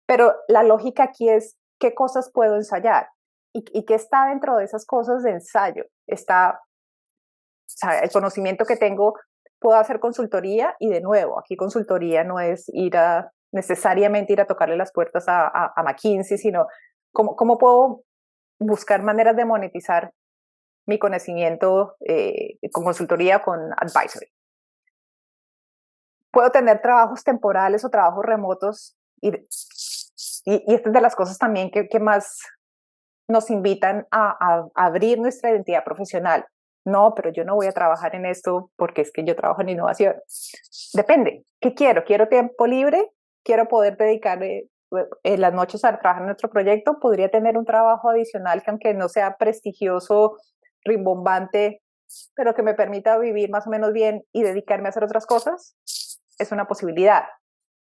pero la lógica aquí es qué cosas puedo ensayar y qué está dentro de esas cosas de ensayo. Está, o sea, el conocimiento que tengo, puedo hacer consultoría y de nuevo, aquí consultoría no es necesariamente ir a tocarle las puertas a McKinsey, sino cómo puedo buscar maneras de monetizar mi conocimiento con consultoría, con advisory. Puedo tener trabajos temporales o trabajos remotos y esta es de las cosas también que más nos invitan a abrir nuestra identidad profesional. No, pero yo no voy a trabajar en esto porque es que yo trabajo en innovación. Depende. ¿Qué quiero? ¿Quiero tiempo libre? ¿Quiero poder dedicar las noches a trabajar en nuestro proyecto? ¿Podría tener un trabajo adicional que aunque no sea prestigioso, rimbombante, pero que me permita vivir más o menos bien y dedicarme a hacer otras cosas? Es una posibilidad.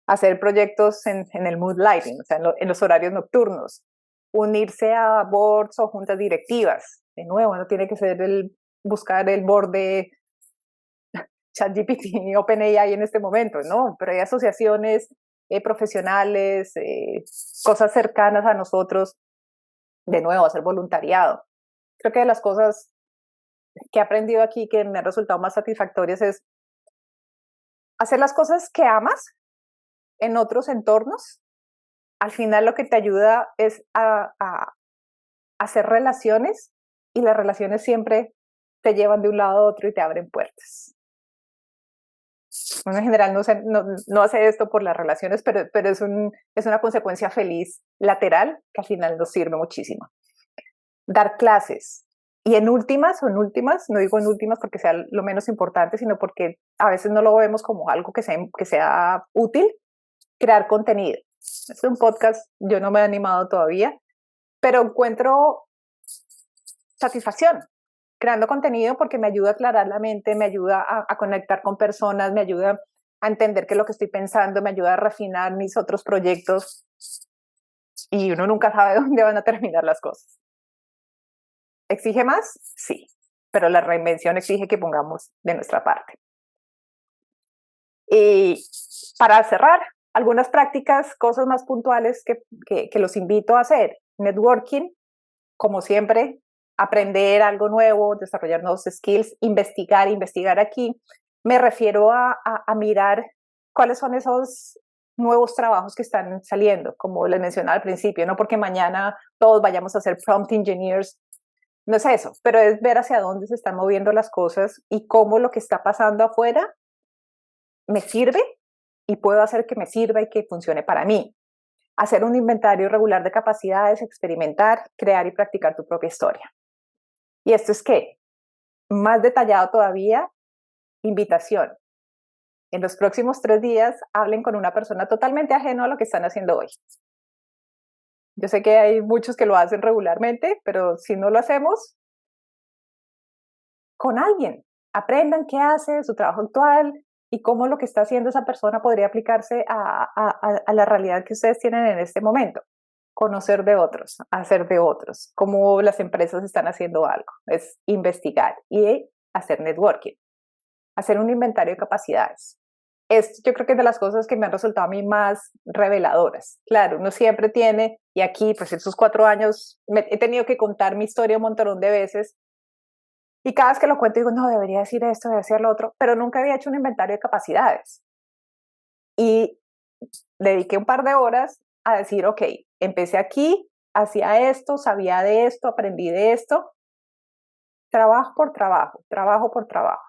Hacer proyectos en el moonlighting, o sea, en los horarios nocturnos. Unirse a boards o juntas directivas. De nuevo, no tiene que ser buscar el board de ChatGPT y OpenAI en este momento, no, pero hay asociaciones profesionales, cosas cercanas a nosotros, de nuevo, hacer voluntariado. Creo que de las cosas que he aprendido aquí que me han resultado más satisfactorias es hacer las cosas que amas en otros entornos. Al final lo que te ayuda es a hacer relaciones, y las relaciones siempre te llevan de un lado a otro y te abren puertas. Uno en general no hace esto por las relaciones, pero es una consecuencia feliz lateral que al final nos sirve muchísimo. Dar clases. Y en últimas, no digo en últimas porque sea lo menos importante, sino porque a veces no lo vemos como algo que sea útil, crear contenido. Es un podcast, yo no me he animado todavía, pero encuentro satisfacción creando contenido porque me ayuda a aclarar la mente, me ayuda a conectar con personas, me ayuda a entender qué es lo que estoy pensando, me ayuda a refinar mis otros proyectos, y uno nunca sabe dónde van a terminar las cosas. ¿Exige más? Sí, pero la reinvención exige que pongamos de nuestra parte. Y para cerrar, algunas prácticas, cosas más puntuales que los invito a hacer. Networking, como siempre, aprender algo nuevo, desarrollar nuevos skills, investigar aquí. Me refiero a mirar cuáles son esos nuevos trabajos que están saliendo, como les mencionaba al principio, no porque mañana todos vayamos a ser prompt engineers, no es eso, pero es ver hacia dónde se están moviendo las cosas y cómo lo que está pasando afuera me sirve y puedo hacer que me sirva y que funcione para mí. Hacer un inventario regular de capacidades, experimentar, crear y practicar tu propia historia. ¿Y esto es qué? Más detallado todavía, invitación. En los próximos 3 días hablen con una persona totalmente ajena a lo que están haciendo hoy. Yo sé que hay muchos que lo hacen regularmente, pero si no lo hacemos, con alguien. Aprendan qué hace, su trabajo actual y cómo lo que está haciendo esa persona podría aplicarse a la realidad que ustedes tienen en este momento. Conocer de otros, hacer de otros, cómo las empresas están haciendo algo. Es investigar y hacer networking, hacer un inventario de capacidades. Esto yo creo que es de las cosas que me han resultado a mí más reveladoras. Claro, uno siempre tiene, y aquí pues estos 4 años he tenido que contar mi historia un montón de veces, y cada vez que lo cuento digo, no, debería decir esto, debería decir lo otro, pero nunca había hecho un inventario de capacidades. Y dediqué un par de horas a decir, ok, empecé aquí, hacía esto, sabía de esto, aprendí de esto, trabajo por trabajo, trabajo por trabajo.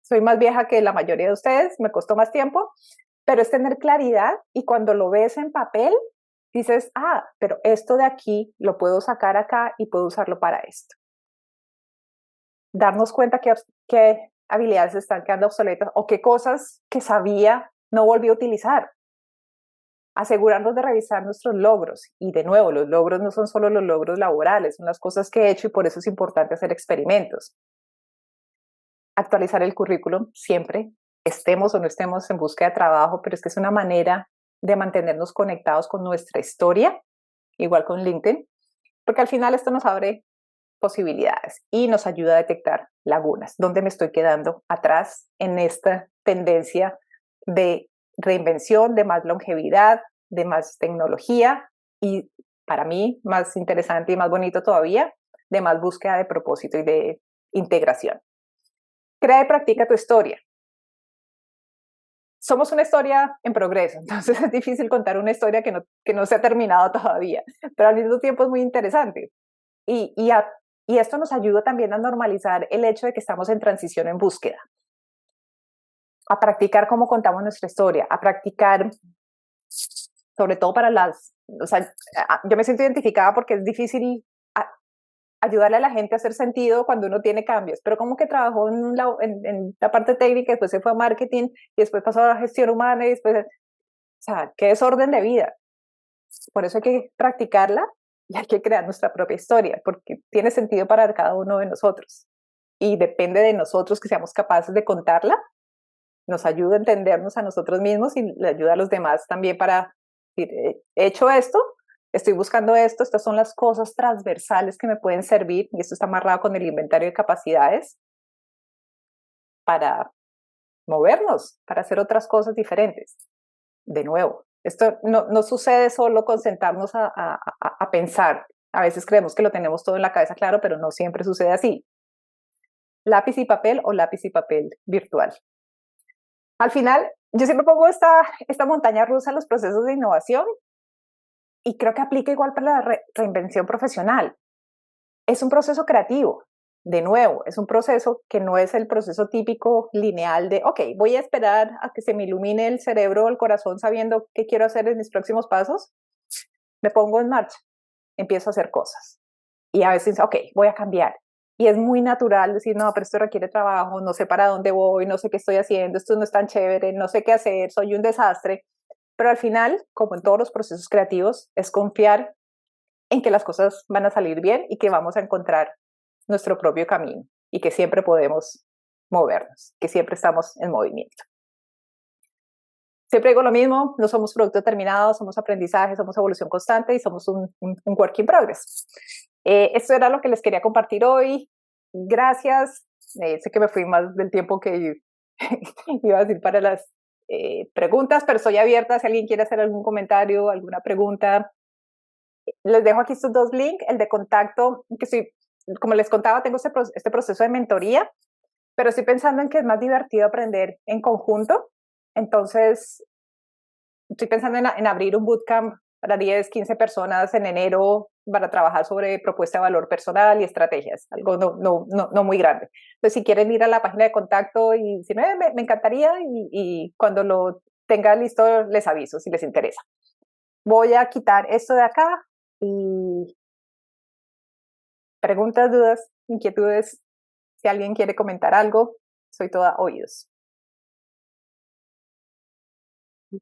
Soy más vieja que la mayoría de ustedes, me costó más tiempo, pero es tener claridad y cuando lo ves en papel, dices, pero esto de aquí lo puedo sacar acá y puedo usarlo para esto. Darnos cuenta que habilidades están quedando obsoletas o qué cosas que sabía no volví a utilizar. Asegurarnos de revisar nuestros logros. Y de nuevo, los logros no son solo los logros laborales, son las cosas que he hecho y por eso es importante hacer experimentos. Actualizar el currículum siempre, estemos o no estemos en búsqueda de trabajo, pero es que es una manera de mantenernos conectados con nuestra historia, igual con LinkedIn, porque al final esto nos abre posibilidades y nos ayuda a detectar lagunas, dónde me estoy quedando atrás en esta tendencia de reinvención, de más longevidad, de más tecnología y para mí más interesante y más bonito todavía, de más búsqueda de propósito y de integración. Crea y practica tu historia. Somos una historia en progreso, entonces es difícil contar una historia que no se ha terminado todavía, pero al mismo tiempo es muy interesante. Y esto nos ayuda también a normalizar el hecho de que estamos en transición en búsqueda. A practicar cómo contamos nuestra historia, a practicar sobre todo para o sea, yo me siento identificada porque es difícil ayudarle a la gente a hacer sentido cuando uno tiene cambios, pero como que trabajó en la parte técnica, después se fue a marketing y después pasó a la gestión humana y después, o sea, qué desorden de vida. Por eso hay que practicarla y hay que crear nuestra propia historia, porque tiene sentido para cada uno de nosotros y depende de nosotros que seamos capaces de contarla, nos ayuda a entendernos a nosotros mismos y le ayuda a los demás también para decir, he hecho esto, estoy buscando esto, estas son las cosas transversales que me pueden servir y esto está amarrado con el inventario de capacidades para movernos, para hacer otras cosas diferentes. De nuevo, esto no sucede solo con sentarnos a pensar. A veces creemos que lo tenemos todo en la cabeza claro, pero no siempre sucede así. Lápiz y papel o lápiz y papel virtual. Al final, yo siempre pongo esta montaña rusa en los procesos de innovación y creo que aplica igual para la reinvención profesional. Es un proceso creativo. De nuevo, es un proceso que no es el proceso típico lineal de, ok, voy a esperar a que se me ilumine el cerebro o el corazón sabiendo qué quiero hacer en mis próximos pasos. Me pongo en marcha, empiezo a hacer cosas. Y a veces, ok, voy a cambiar. Y es muy natural decir, no, pero esto requiere trabajo, no sé para dónde voy, no sé qué estoy haciendo, esto no es tan chévere, no sé qué hacer, soy un desastre. Pero al final, como en todos los procesos creativos, es confiar en que las cosas van a salir bien y que vamos a encontrar nuestro propio camino y que siempre podemos movernos, que siempre estamos en movimiento. Siempre digo lo mismo, no somos producto terminado, somos aprendizaje, somos evolución constante y somos un work in progress. Esto era lo que les quería compartir hoy. Gracias. Sé que me fui más del tiempo que iba a decir para las preguntas, pero estoy abierta si alguien quiere hacer algún comentario, alguna pregunta. Les dejo aquí estos dos links, el de contacto, que como les contaba, tengo este proceso de mentoría, pero estoy pensando en que es más divertido aprender en conjunto. Entonces, estoy pensando en abrir un bootcamp para 10, 15 personas en enero para trabajar sobre propuesta de valor personal y estrategias, algo no muy grande. Entonces, si quieren ir a la página de contacto y si no, me encantaría y cuando lo tenga listo les aviso si les interesa. Voy a quitar esto de acá y preguntas, dudas, inquietudes, si alguien quiere comentar algo, soy toda oídos.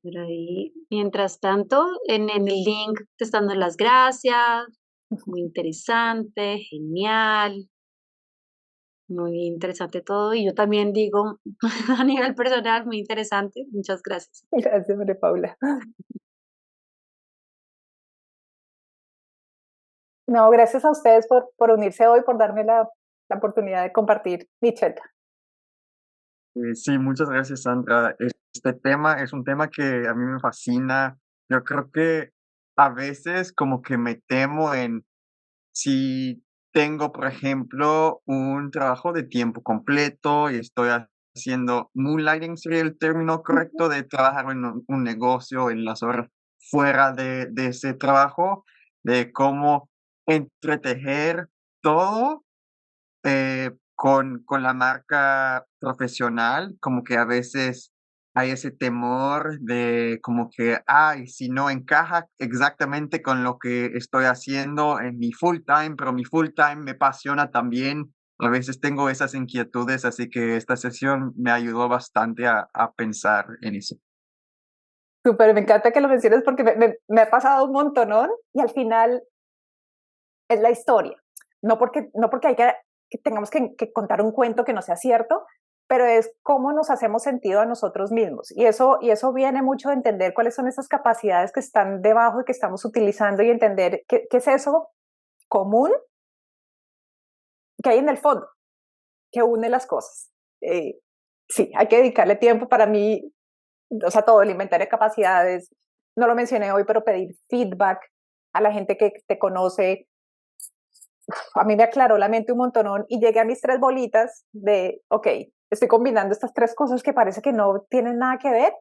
Por ahí. Mientras tanto, en el link te están dando las gracias, muy interesante, genial, muy interesante todo. Y yo también digo, a nivel personal, muy interesante. Muchas gracias. Gracias, María Paula. No, gracias a ustedes por unirse hoy, por darme la oportunidad de compartir mi chelta. Sí, muchas gracias, Sandra. Este tema es un tema que a mí me fascina. Yo creo que a veces como que me temo en si tengo, por ejemplo, un trabajo de tiempo completo y estoy haciendo moonlighting, sería el término correcto de trabajar en un negocio en las horas fuera de ese trabajo, de cómo entretejer todo con la marca profesional, como que a veces hay ese temor de como que, ay, si no encaja exactamente con lo que estoy haciendo en mi full time, pero mi full time me apasiona también. A veces tengo esas inquietudes, así que esta sesión me ayudó bastante a pensar en eso. Súper, me encanta que lo menciones porque me ha pasado un montonón y al final es la historia. No porque hay que tengamos que contar un cuento que no sea cierto, pero es cómo nos hacemos sentido a nosotros mismos. Y eso viene mucho de entender cuáles son esas capacidades que están debajo y que estamos utilizando y entender qué es eso común que hay en el fondo, que une las cosas. Sí, hay que dedicarle tiempo para mí, o sea, todo el inventario de capacidades. No lo mencioné hoy, pero pedir feedback a la gente que te conoce, a mí me aclaró la mente un montonón y llegué a mis 3 bolitas de, ok, estoy combinando estas 3 cosas que parece que no tienen nada que ver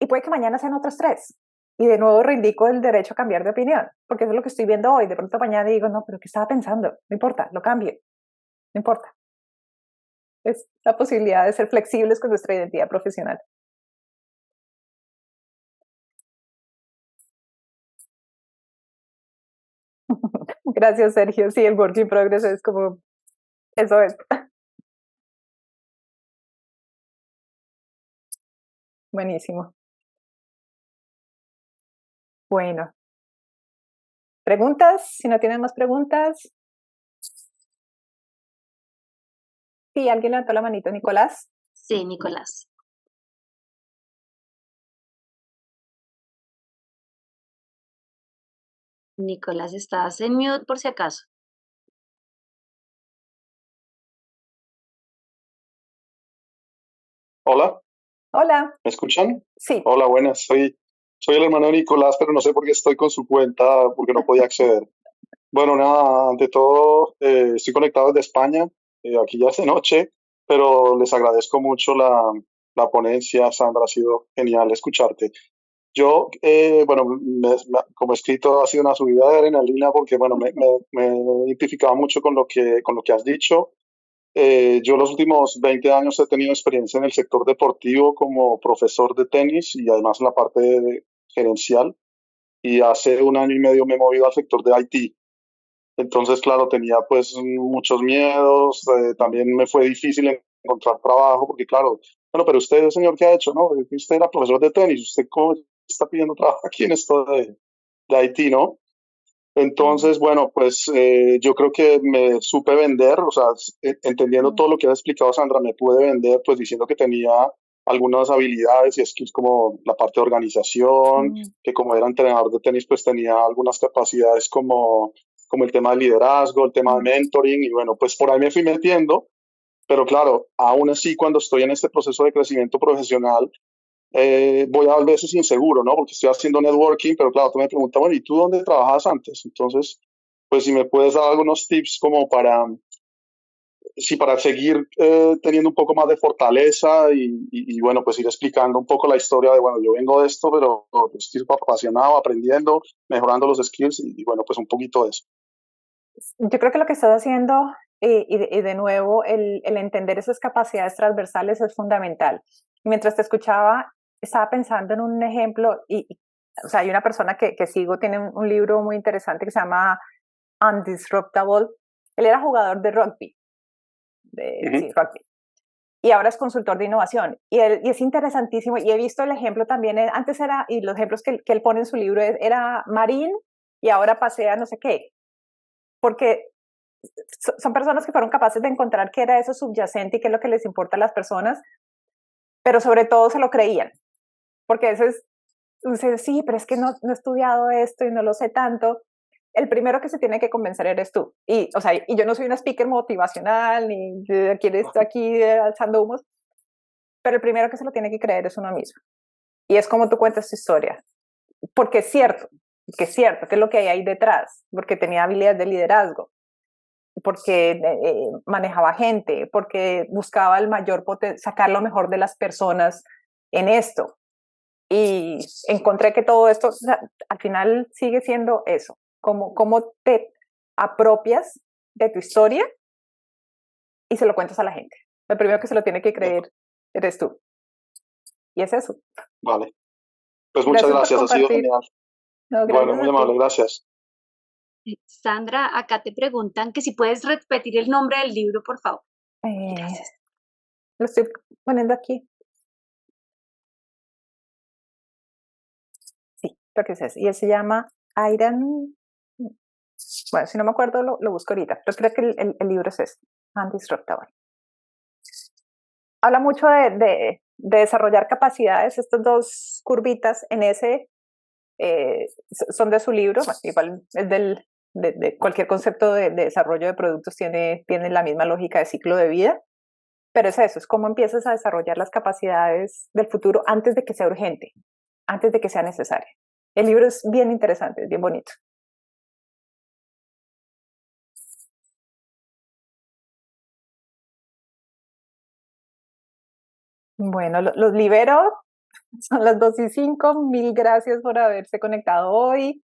y puede que mañana sean otras 3. Y de nuevo reivindico el derecho a cambiar de opinión, porque eso es lo que estoy viendo hoy. De pronto mañana digo, no, pero ¿qué estaba pensando? No importa, lo cambio, no importa. Es la posibilidad de ser flexibles con nuestra identidad profesional. Gracias, Sergio. Sí, el work in progress es como, eso es. Buenísimo. Bueno, ¿preguntas? Si no tienen más preguntas. Sí, alguien levantó la manito, Nicolás. Sí, Nicolás. Nicolás, estás en mute por si acaso. Hola, Hola. ¿me escuchan? Sí. Hola, buenas. Soy el hermano de Nicolás, pero no sé por qué estoy con su cuenta porque no podía acceder. Bueno, nada, ante todo, estoy conectado desde España, aquí ya es de noche, pero les agradezco mucho la ponencia, Sandra, ha sido genial escucharte. Bueno, como he escrito, ha sido una subida de adrenalina porque, bueno, me he identificado mucho con lo que has dicho. Yo los últimos 20 años he tenido experiencia en el sector deportivo como profesor de tenis y además en la parte gerencial. Y hace un año y medio me he movido al sector de IT. Entonces, claro, tenía pues muchos miedos. También me fue difícil encontrar trabajo porque, claro, bueno, pero usted, señor, ¿qué ha hecho? No, usted era profesor de tenis. ¿Usted cómo está pidiendo trabajo aquí en esto de IT, no? Entonces, bueno, pues yo creo que me supe vender, o sea, entendiendo todo lo que ha explicado Sandra, me pude vender pues diciendo que tenía algunas habilidades y skills como la parte de organización, que como era entrenador de tenis pues tenía algunas capacidades como el tema de liderazgo, el tema de mentoring y bueno, pues por ahí me fui metiendo, pero claro, aún así cuando estoy en este proceso de crecimiento profesional, voy a veces inseguro, ¿no? Porque estoy haciendo networking, pero claro, tú me preguntas, bueno, ¿y tú dónde trabajabas antes? Entonces, pues si me puedes dar algunos tips como para, sí, para seguir teniendo un poco más de fortaleza y, bueno, pues ir explicando un poco la historia de, bueno, yo vengo de esto, pero estoy apasionado, aprendiendo, mejorando los skills y bueno, pues un poquito de eso. Yo creo que lo que estás haciendo, y de nuevo, el entender esas capacidades transversales es fundamental. Mientras te escuchaba, estaba pensando en un ejemplo, o sea, hay una persona que sigo, tiene un libro muy interesante que se llama Undisruptable. Él era jugador de rugby, sí, rugby, y ahora es consultor de innovación. Y es interesantísimo, y he visto el ejemplo también, antes era, y los ejemplos que él pone en su libro era marín, y ahora pasea no sé qué, porque son personas que fueron capaces de encontrar qué era eso subyacente y qué es lo que les importa a las personas, pero sobre todo se lo creían, porque a veces dices, sí, pero es que no he estudiado esto y no lo sé tanto. El primero que se tiene que convencer eres tú. Y, o sea, y yo no soy una speaker motivacional, ni quién está aquí alzando humos, pero el primero que se lo tiene que creer es uno mismo. Y es como tú cuentas tu historia, porque es cierto, que es cierto, que es lo que hay ahí detrás, porque tenía habilidades de liderazgo, porque manejaba gente, porque buscaba el mayor sacar lo mejor de las personas en esto. Y encontré que todo esto, o sea, al final sigue siendo eso, cómo te apropias de tu historia y se lo cuentas a la gente. El primero que se lo tiene que creer eres tú. Y es eso. Vale, pues muchas Gracias por gracias, ha sido compartir. genial. No, Bueno, gracias muy a ti. amable, gracias. Sandra, acá te preguntan que si puedes repetir el nombre del libro, por favor. Gracias. Lo estoy poniendo aquí. Sí, creo que es ese. Y él se llama Iron. Bueno, si no me acuerdo, lo busco ahorita. Pero creo que el libro es ese, Undisruptable. Habla mucho de desarrollar capacidades. Estas dos curvitas en ese son de su libro. Bueno, igual es de cualquier concepto de desarrollo de productos tiene la misma lógica de ciclo de vida. Pero es eso, es cómo empiezas a desarrollar las capacidades del futuro antes de que sea urgente, antes de que sea necesario. El libro es bien interesante, es bien bonito. Bueno, los libero. Son las 2:05. Mil gracias por haberse conectado hoy.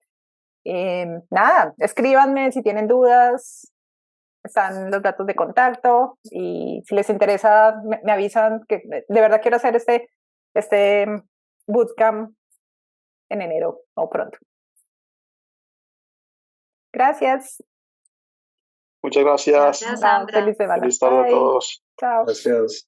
Nada, escríbanme si tienen dudas. Están los datos de contacto y si les interesa, me avisan que de verdad quiero hacer este bootcamp en enero o pronto. Gracias. Muchas gracias. Gracias, Chao, Sandra. feliz semana. Feliz tarde a Bye. todos. Chao. Gracias.